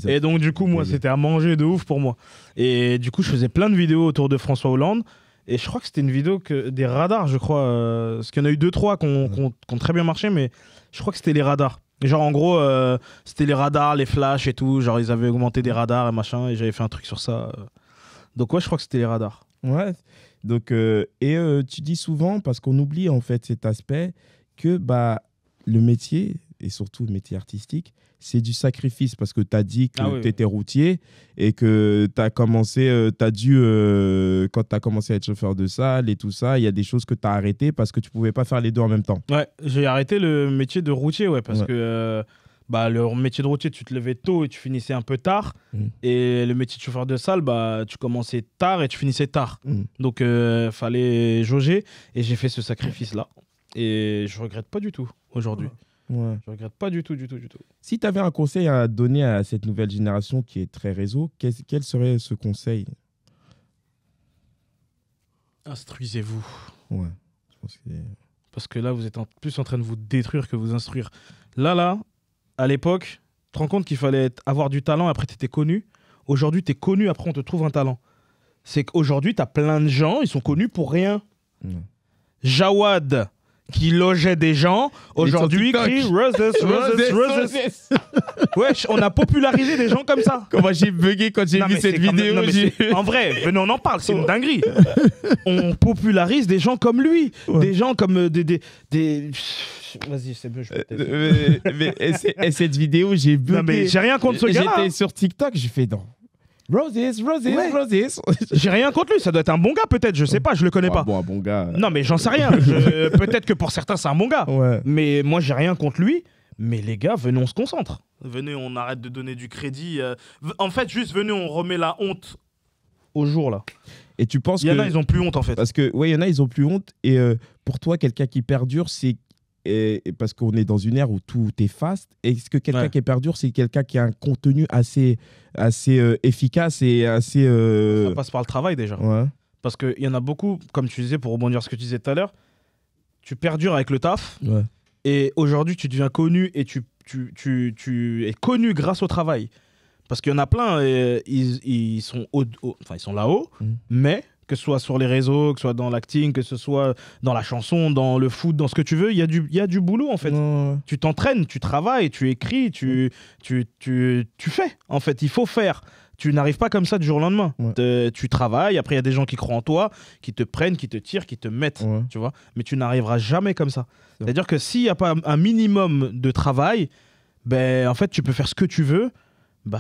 [SPEAKER 1] Et donc, du coup, moi, c'était à manger de ouf pour moi. Et du coup, je faisais plein de vidéos autour de François Hollande. Et je crois que c'était une vidéo des radars, je crois. Parce qu'il y en a eu 2-3 qui ont très bien marché, mais je crois que c'était les radars. Genre, en gros, c'était les radars, les flashs et tout. Genre, ils avaient augmenté des radars et machin. Et j'avais fait un truc sur ça. Donc, ouais, je crois que c'était les radars.
[SPEAKER 2] Ouais. Donc, tu dis souvent, parce qu'on oublie en fait cet aspect, que le métier, et surtout le métier artistique, c'est du sacrifice. Parce que tu as dit que tu étais routier et que tu as commencé, quand tu as commencé à être chauffeur de salle et tout ça, il y a des choses que tu as arrêtées parce que tu ne pouvais pas faire les deux en même temps.
[SPEAKER 1] Ouais, j'ai arrêté le métier de routier, parce que le métier de routier, tu te levais tôt et tu finissais un peu tard. Et le métier de chauffeur de salle, tu commençais tard et tu finissais tard. Donc, fallait jauger. Et j'ai fait ce sacrifice-là. Et je regrette pas du tout aujourd'hui. Ouais. Je regrette pas du tout.
[SPEAKER 2] Si tu avais un conseil à donner à cette nouvelle génération qui est très réseau, quel serait ce conseil?
[SPEAKER 1] Instruisez-vous.
[SPEAKER 2] Ouais.
[SPEAKER 1] Parce que là, vous êtes plus en train de vous détruire que vous instruire. Là, à l'époque, tu te rends compte qu'il fallait avoir du talent, après tu étais connu. Aujourd'hui, tu es connu, après on te trouve un talent. C'est qu'aujourd'hui, tu as plein de gens, ils sont connus pour rien. Jawad, qui logeait des gens, aujourd'hui crie Roses. Ouais, on a popularisé des gens comme ça.
[SPEAKER 2] Comment j'ai bugué quand j'ai vu cette vidéo.
[SPEAKER 1] En vrai, venez, on en parle, c'est une dinguerie. On popularise des gens comme lui. Des gens comme des... Vas-y, c'est mieux, je peux
[SPEAKER 2] et cette vidéo, j'ai bugué.
[SPEAKER 1] Non, mais j'ai rien contre ce gars.
[SPEAKER 2] J'étais sur TikTok, j'ai fait non. Roses.
[SPEAKER 1] J'ai rien contre lui, ça doit être un bon gars peut-être, je sais pas, je le connais pas.
[SPEAKER 2] Bon, un bon gars.
[SPEAKER 1] Non, mais j'en sais rien. Peut-être que pour certains, c'est un bon gars.
[SPEAKER 2] Ouais.
[SPEAKER 1] Mais moi, j'ai rien contre lui. Mais les gars, venez, on se concentre. Venez, on arrête de donner du crédit. En fait, juste venez, on remet la honte au jour là.
[SPEAKER 2] Et tu penses
[SPEAKER 1] il y en a, ils ont plus honte en fait.
[SPEAKER 2] Parce que il y en a, ils ont plus honte. Et pour toi, quelqu'un qui perdure, c'est parce qu'on est dans une ère où tout est fast. Est-ce que quelqu'un qui perdure, c'est quelqu'un qui a un contenu assez efficace et assez...
[SPEAKER 1] Ça passe par le travail déjà.
[SPEAKER 2] Ouais.
[SPEAKER 1] Parce qu'il y en a beaucoup, comme tu disais, pour rebondir sur ce que tu disais tout à l'heure, tu perdures avec le taf.
[SPEAKER 2] Ouais.
[SPEAKER 1] Et aujourd'hui, tu deviens connu et tu es connu grâce au travail. Parce qu'il y en a plein, ils sont là-haut, mais... que ce soit sur les réseaux, que ce soit dans l'acting, que ce soit dans la chanson, dans le foot, dans ce que tu veux, il y a du boulot en fait. Tu t'entraînes, tu travailles, tu écris, tu fais. En fait, il faut faire. Tu n'arrives pas comme ça du jour au lendemain. Tu travailles, après il y a des gens qui croient en toi, qui te prennent, qui te tirent, qui te mettent, tu vois. Mais tu n'arriveras jamais comme ça. C'est-à-dire que s'il n'y a pas un minimum de travail, en fait, tu peux faire ce que tu veux,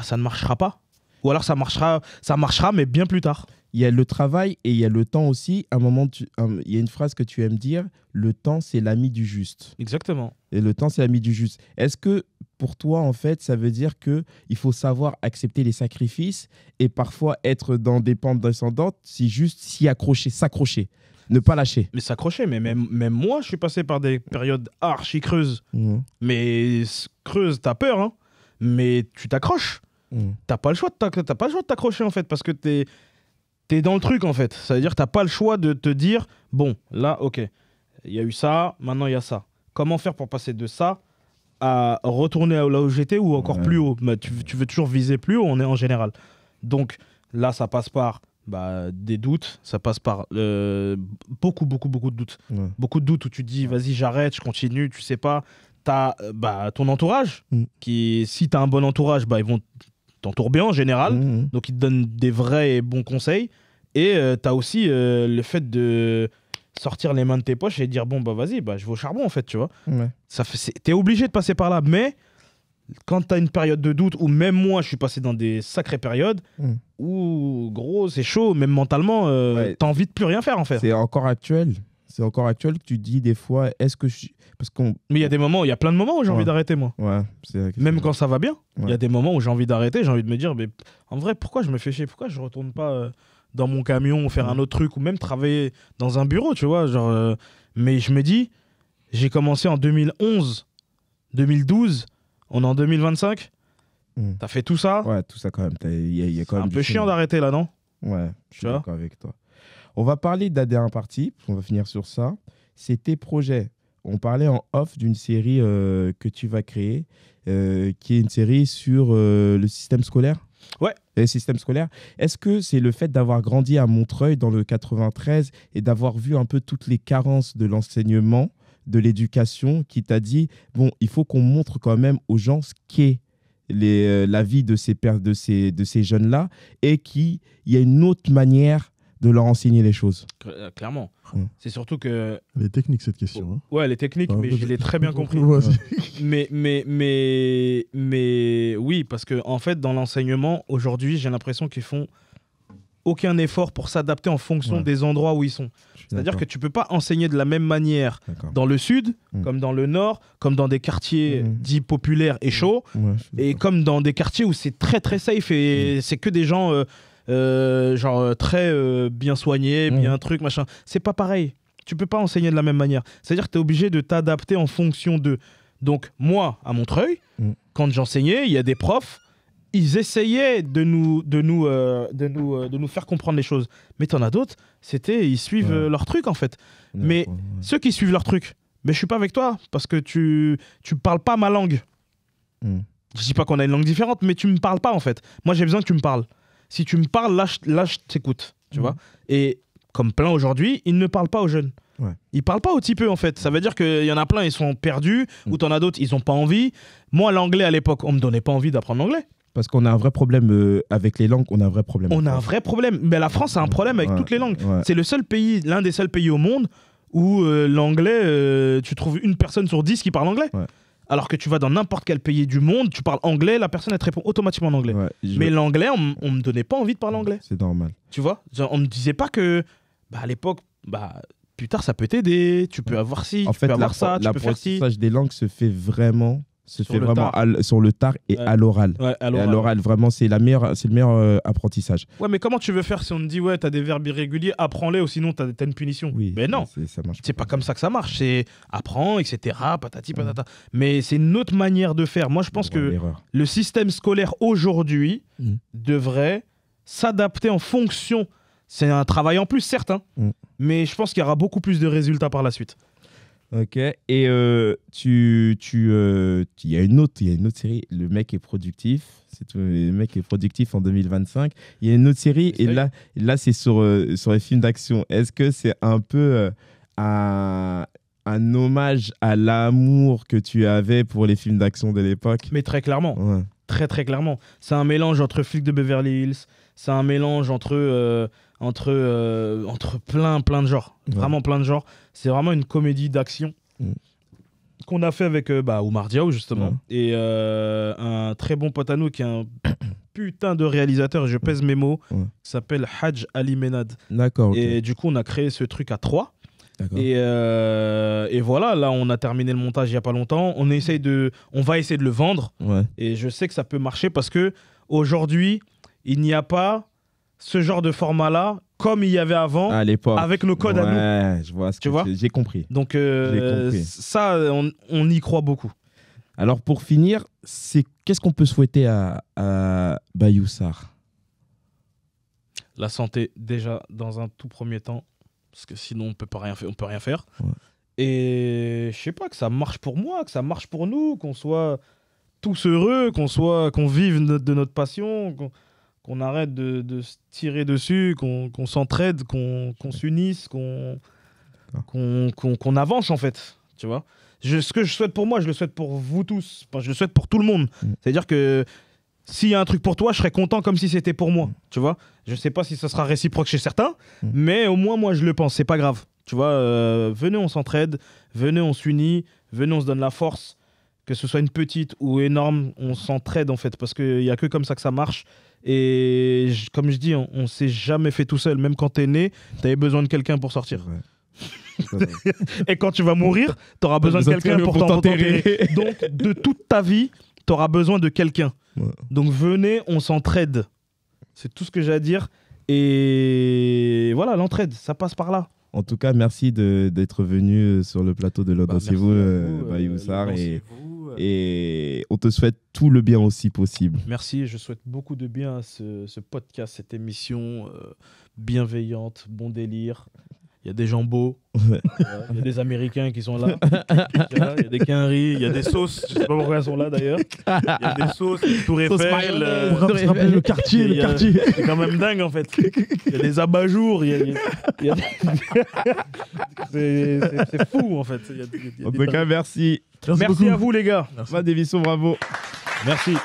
[SPEAKER 1] ça ne marchera pas. Ou alors ça marchera, mais bien plus tard.
[SPEAKER 2] Il y a le travail et il y a le temps aussi. À un moment, il y a une phrase que tu aimes dire, le temps, c'est l'ami du juste.
[SPEAKER 1] Exactement.
[SPEAKER 2] Et le temps, c'est l'ami du juste. Est-ce que pour toi, en fait, ça veut dire qu'il faut savoir accepter les sacrifices et parfois être dans des pentes descendantes, si juste s'y accrocher, s'accrocher, ne pas lâcher?
[SPEAKER 1] Mais s'accrocher, mais même moi, je suis passé par des périodes archi creuses. Mais creuses, t'as peur, hein. Mais tu t'accroches. T'as pas le choix de t'accrocher, en fait, parce que t'es dans le truc, en fait. Ça veut dire que t'as pas le choix de te dire, bon, là, ok, il y a eu ça, maintenant il y a ça. Comment faire pour passer de ça à retourner là où j'étais ou encore plus haut? Tu veux toujours viser plus haut, on est en général. Donc là, ça passe par des doutes, ça passe par beaucoup de doutes. Beaucoup de doutes où tu te dis, vas-y, j'arrête, je continue, tu sais pas. T'as ton entourage, qui, si t'as un bon entourage, ils vont t'entourer bien en général, donc ils te donnent des vrais et bons conseils. Et t'as aussi le fait de sortir les mains de tes poches et dire, bon, vas-y, je vais au charbon, en fait, tu vois. T'es obligé de passer par là, mais quand t'as une période de doute, ou même moi, je suis passé dans des sacrées périodes, où, gros, c'est chaud, même mentalement, t'as envie de plus rien faire, en fait.
[SPEAKER 2] C'est encore actuel. C'est encore actuel que tu dis des fois, est-ce que je... Parce qu'on...
[SPEAKER 1] Mais il y a plein de moments où j'ai envie d'arrêter, moi.
[SPEAKER 2] Ouais,
[SPEAKER 1] même quand ça va bien. Il y a des moments où j'ai envie d'arrêter, j'ai envie de me dire, mais en vrai, pourquoi je me fais chier? Pourquoi je retourne pas dans mon camion faire un autre truc ou même travailler dans un bureau, tu vois, genre, mais je me dis, j'ai commencé en 2011, 2012, on est en 2025. T'as fait tout ça?
[SPEAKER 2] Ouais, tout ça quand même. Y a quand même
[SPEAKER 1] un peu chiant d'arrêter là, non?
[SPEAKER 2] Ouais, je suis d'accord avec toi. On va parler d'AD1 Party, on va finir sur ça. C'est tes projets. On parlait en off d'une série que tu vas créer, qui est une série sur le système scolaire.
[SPEAKER 1] Ouais.
[SPEAKER 2] Le système scolaire. Est-ce que c'est le fait d'avoir grandi à Montreuil dans le 93 et d'avoir vu un peu toutes les carences de l'enseignement, de l'éducation, qui t'a dit, bon, il faut qu'on montre quand même aux gens ce qu'est la vie de ces jeunes-là et qu'il y a une autre manière de leur enseigner les choses.
[SPEAKER 1] Clairement. C'est surtout que...
[SPEAKER 3] Les techniques, cette question. Hein.
[SPEAKER 1] Ouais, les techniques, mais je l'ai très bien compris. mais oui, parce que en fait, dans l'enseignement, aujourd'hui, j'ai l'impression qu'ils font aucun effort pour s'adapter en fonction des endroits où ils sont. C'est-à-dire que tu peux pas enseigner de la même manière dans le sud, comme dans le nord, comme dans des quartiers dits populaires et chauds, et comme dans des quartiers où c'est très très safe et c'est que des gens genre très bien soignés, bien trucs, machin. C'est pas pareil. Tu peux pas enseigner de la même manière. C'est-à-dire que tu es obligé de t'adapter en fonction de... Donc moi, à Montreuil, quand j'enseignais, il y a des profs, ils essayaient de nous faire comprendre les choses. Mais t'en as d'autres, ils suivent leur truc en fait. Mais ceux qui suivent leur truc, mais je suis pas avec toi parce que tu parles pas ma langue. Je dis pas qu'on a une langue différente, mais tu me parles pas en fait. Moi j'ai besoin que tu me parles. Si tu me parles, là je t'écoute, tu vois. Et comme plein aujourd'hui, ils ne parlent pas aux jeunes. Ils parlent pas au petit peu en fait. Ça veut dire qu'il y en a plein, ils sont perdus, ou t'en as d'autres, ils ont pas envie. Moi, l'anglais à l'époque, on me donnait pas envie d'apprendre l'anglais.
[SPEAKER 2] Parce qu'on a un vrai problème avec les langues, on a un vrai problème.
[SPEAKER 1] On a un vrai problème. Mais la France a un problème avec toutes les langues. C'est le seul pays, l'un des seuls pays au monde où l'anglais, tu trouves une personne sur 10 qui parle anglais. Alors que tu vas dans n'importe quel pays du monde, tu parles anglais, la personne elle te répond automatiquement en anglais. Mais l'anglais, on me donnait pas envie de parler anglais.
[SPEAKER 2] C'est normal.
[SPEAKER 1] Tu vois, genre, on me disait pas que à l'époque, plus tard ça peut t'aider, tu peux avoir ci, tu peux avoir ça, tu peux faire ci.
[SPEAKER 2] L'apprentissage des langues se fait vraiment sur le tard et à l'oral. À l'oral, vraiment, c'est le meilleur apprentissage.
[SPEAKER 1] Ouais, mais comment tu veux faire si on te dit, t'as des verbes irréguliers, apprends-les ou sinon t'as une punition? Mais non, c'est pas comme ça que ça marche. C'est apprends, etc., patati patata. Mais c'est une autre manière de faire. Moi, je pense que le système scolaire aujourd'hui devrait s'adapter en fonction. C'est un travail en plus, certes, mais je pense qu'il y aura beaucoup plus de résultats par la suite.
[SPEAKER 2] Ok, et il y a une autre série, Le mec est productif. Le mec est productif en 2025. Il y a une autre série, et là c'est sur les films d'action. Est-ce que c'est un peu un hommage à l'amour que tu avais pour les films d'action de l'époque?
[SPEAKER 1] Mais très clairement, très très clairement. C'est un mélange entre Flics de Beverly Hills, c'est un mélange entre plein de genres, vraiment plein de genres. C'est vraiment une comédie d'action qu'on a fait avec Oumar Diaw justement et un très bon pote à nous qui est un putain de réalisateur, je pèse mes mots, qui s'appelle Hadj Ali Menad.
[SPEAKER 2] D'accord.
[SPEAKER 1] Et du coup on a créé ce truc à 3. Et voilà, là on a terminé le montage il y a pas longtemps. On va essayer de le vendre. Et je sais que ça peut marcher parce que aujourd'hui il n'y a pas ce genre de format-là, comme il y avait avant,
[SPEAKER 2] à l'époque,
[SPEAKER 1] avec nos codes à nous.
[SPEAKER 2] Je vois ce que j'ai compris.
[SPEAKER 1] Donc ça, on y croit beaucoup.
[SPEAKER 2] Alors pour finir, qu'est-ce qu'on peut souhaiter à Bayou Sarr?
[SPEAKER 1] La santé, déjà, dans un tout premier temps, parce que sinon on peut rien faire. Et je sais pas, que ça marche pour moi, que ça marche pour nous, qu'on soit tous heureux, qu'on vive de notre passion, qu'on arrête de se tirer dessus, qu'on s'entraide, qu'on s'unisse, qu'on avance en fait, tu vois. Ce que je souhaite pour moi, je le souhaite pour vous tous, je le souhaite pour tout le monde. C'est-à-dire que s'il y a un truc pour toi, je serais content comme si c'était pour moi, tu vois. Je sais pas si ça sera réciproque chez certains, mais au moins moi je le pense, c'est pas grave. Tu vois, venez on s'entraide, venez on s'unit, venez on se donne la force, que ce soit une petite ou énorme, on s'entraide en fait, parce qu'il y a que comme ça que ça marche. Et comme je dis, on s'est jamais fait tout seul. Même quand t'es né, t'avais besoin de quelqu'un pour sortir. Et quand tu vas mourir, tu auras besoin de quelqu'un pour t'enterrer. Donc, de toute ta vie, tu auras besoin de quelqu'un. Ouais. Donc, venez, on s'entraide. C'est tout ce que j'ai à dire. Et voilà, l'entraide, ça passe par là.
[SPEAKER 2] En tout cas, merci d'être venu sur le plateau de l'Audancez-vous, Bayou Sarr. Et on te souhaite tout le bien aussi possible.
[SPEAKER 1] Merci, je souhaite beaucoup de bien à ce podcast, cette émission bienveillante, bon délire. Il y a des gens beaux, il y a des Américains qui sont là, il y a des Quinry, il y a des sauces, je ne sais pas pourquoi elles sont là d'ailleurs. Il y a des sauces, Tour Eiffel,
[SPEAKER 3] le quartier.
[SPEAKER 1] C'est quand même dingue en fait. Il y a des abat-jours, c'est fou en fait.
[SPEAKER 2] En tout cas, merci.
[SPEAKER 1] Merci à vous les gars.
[SPEAKER 2] Madévisson, bravo.
[SPEAKER 1] Merci.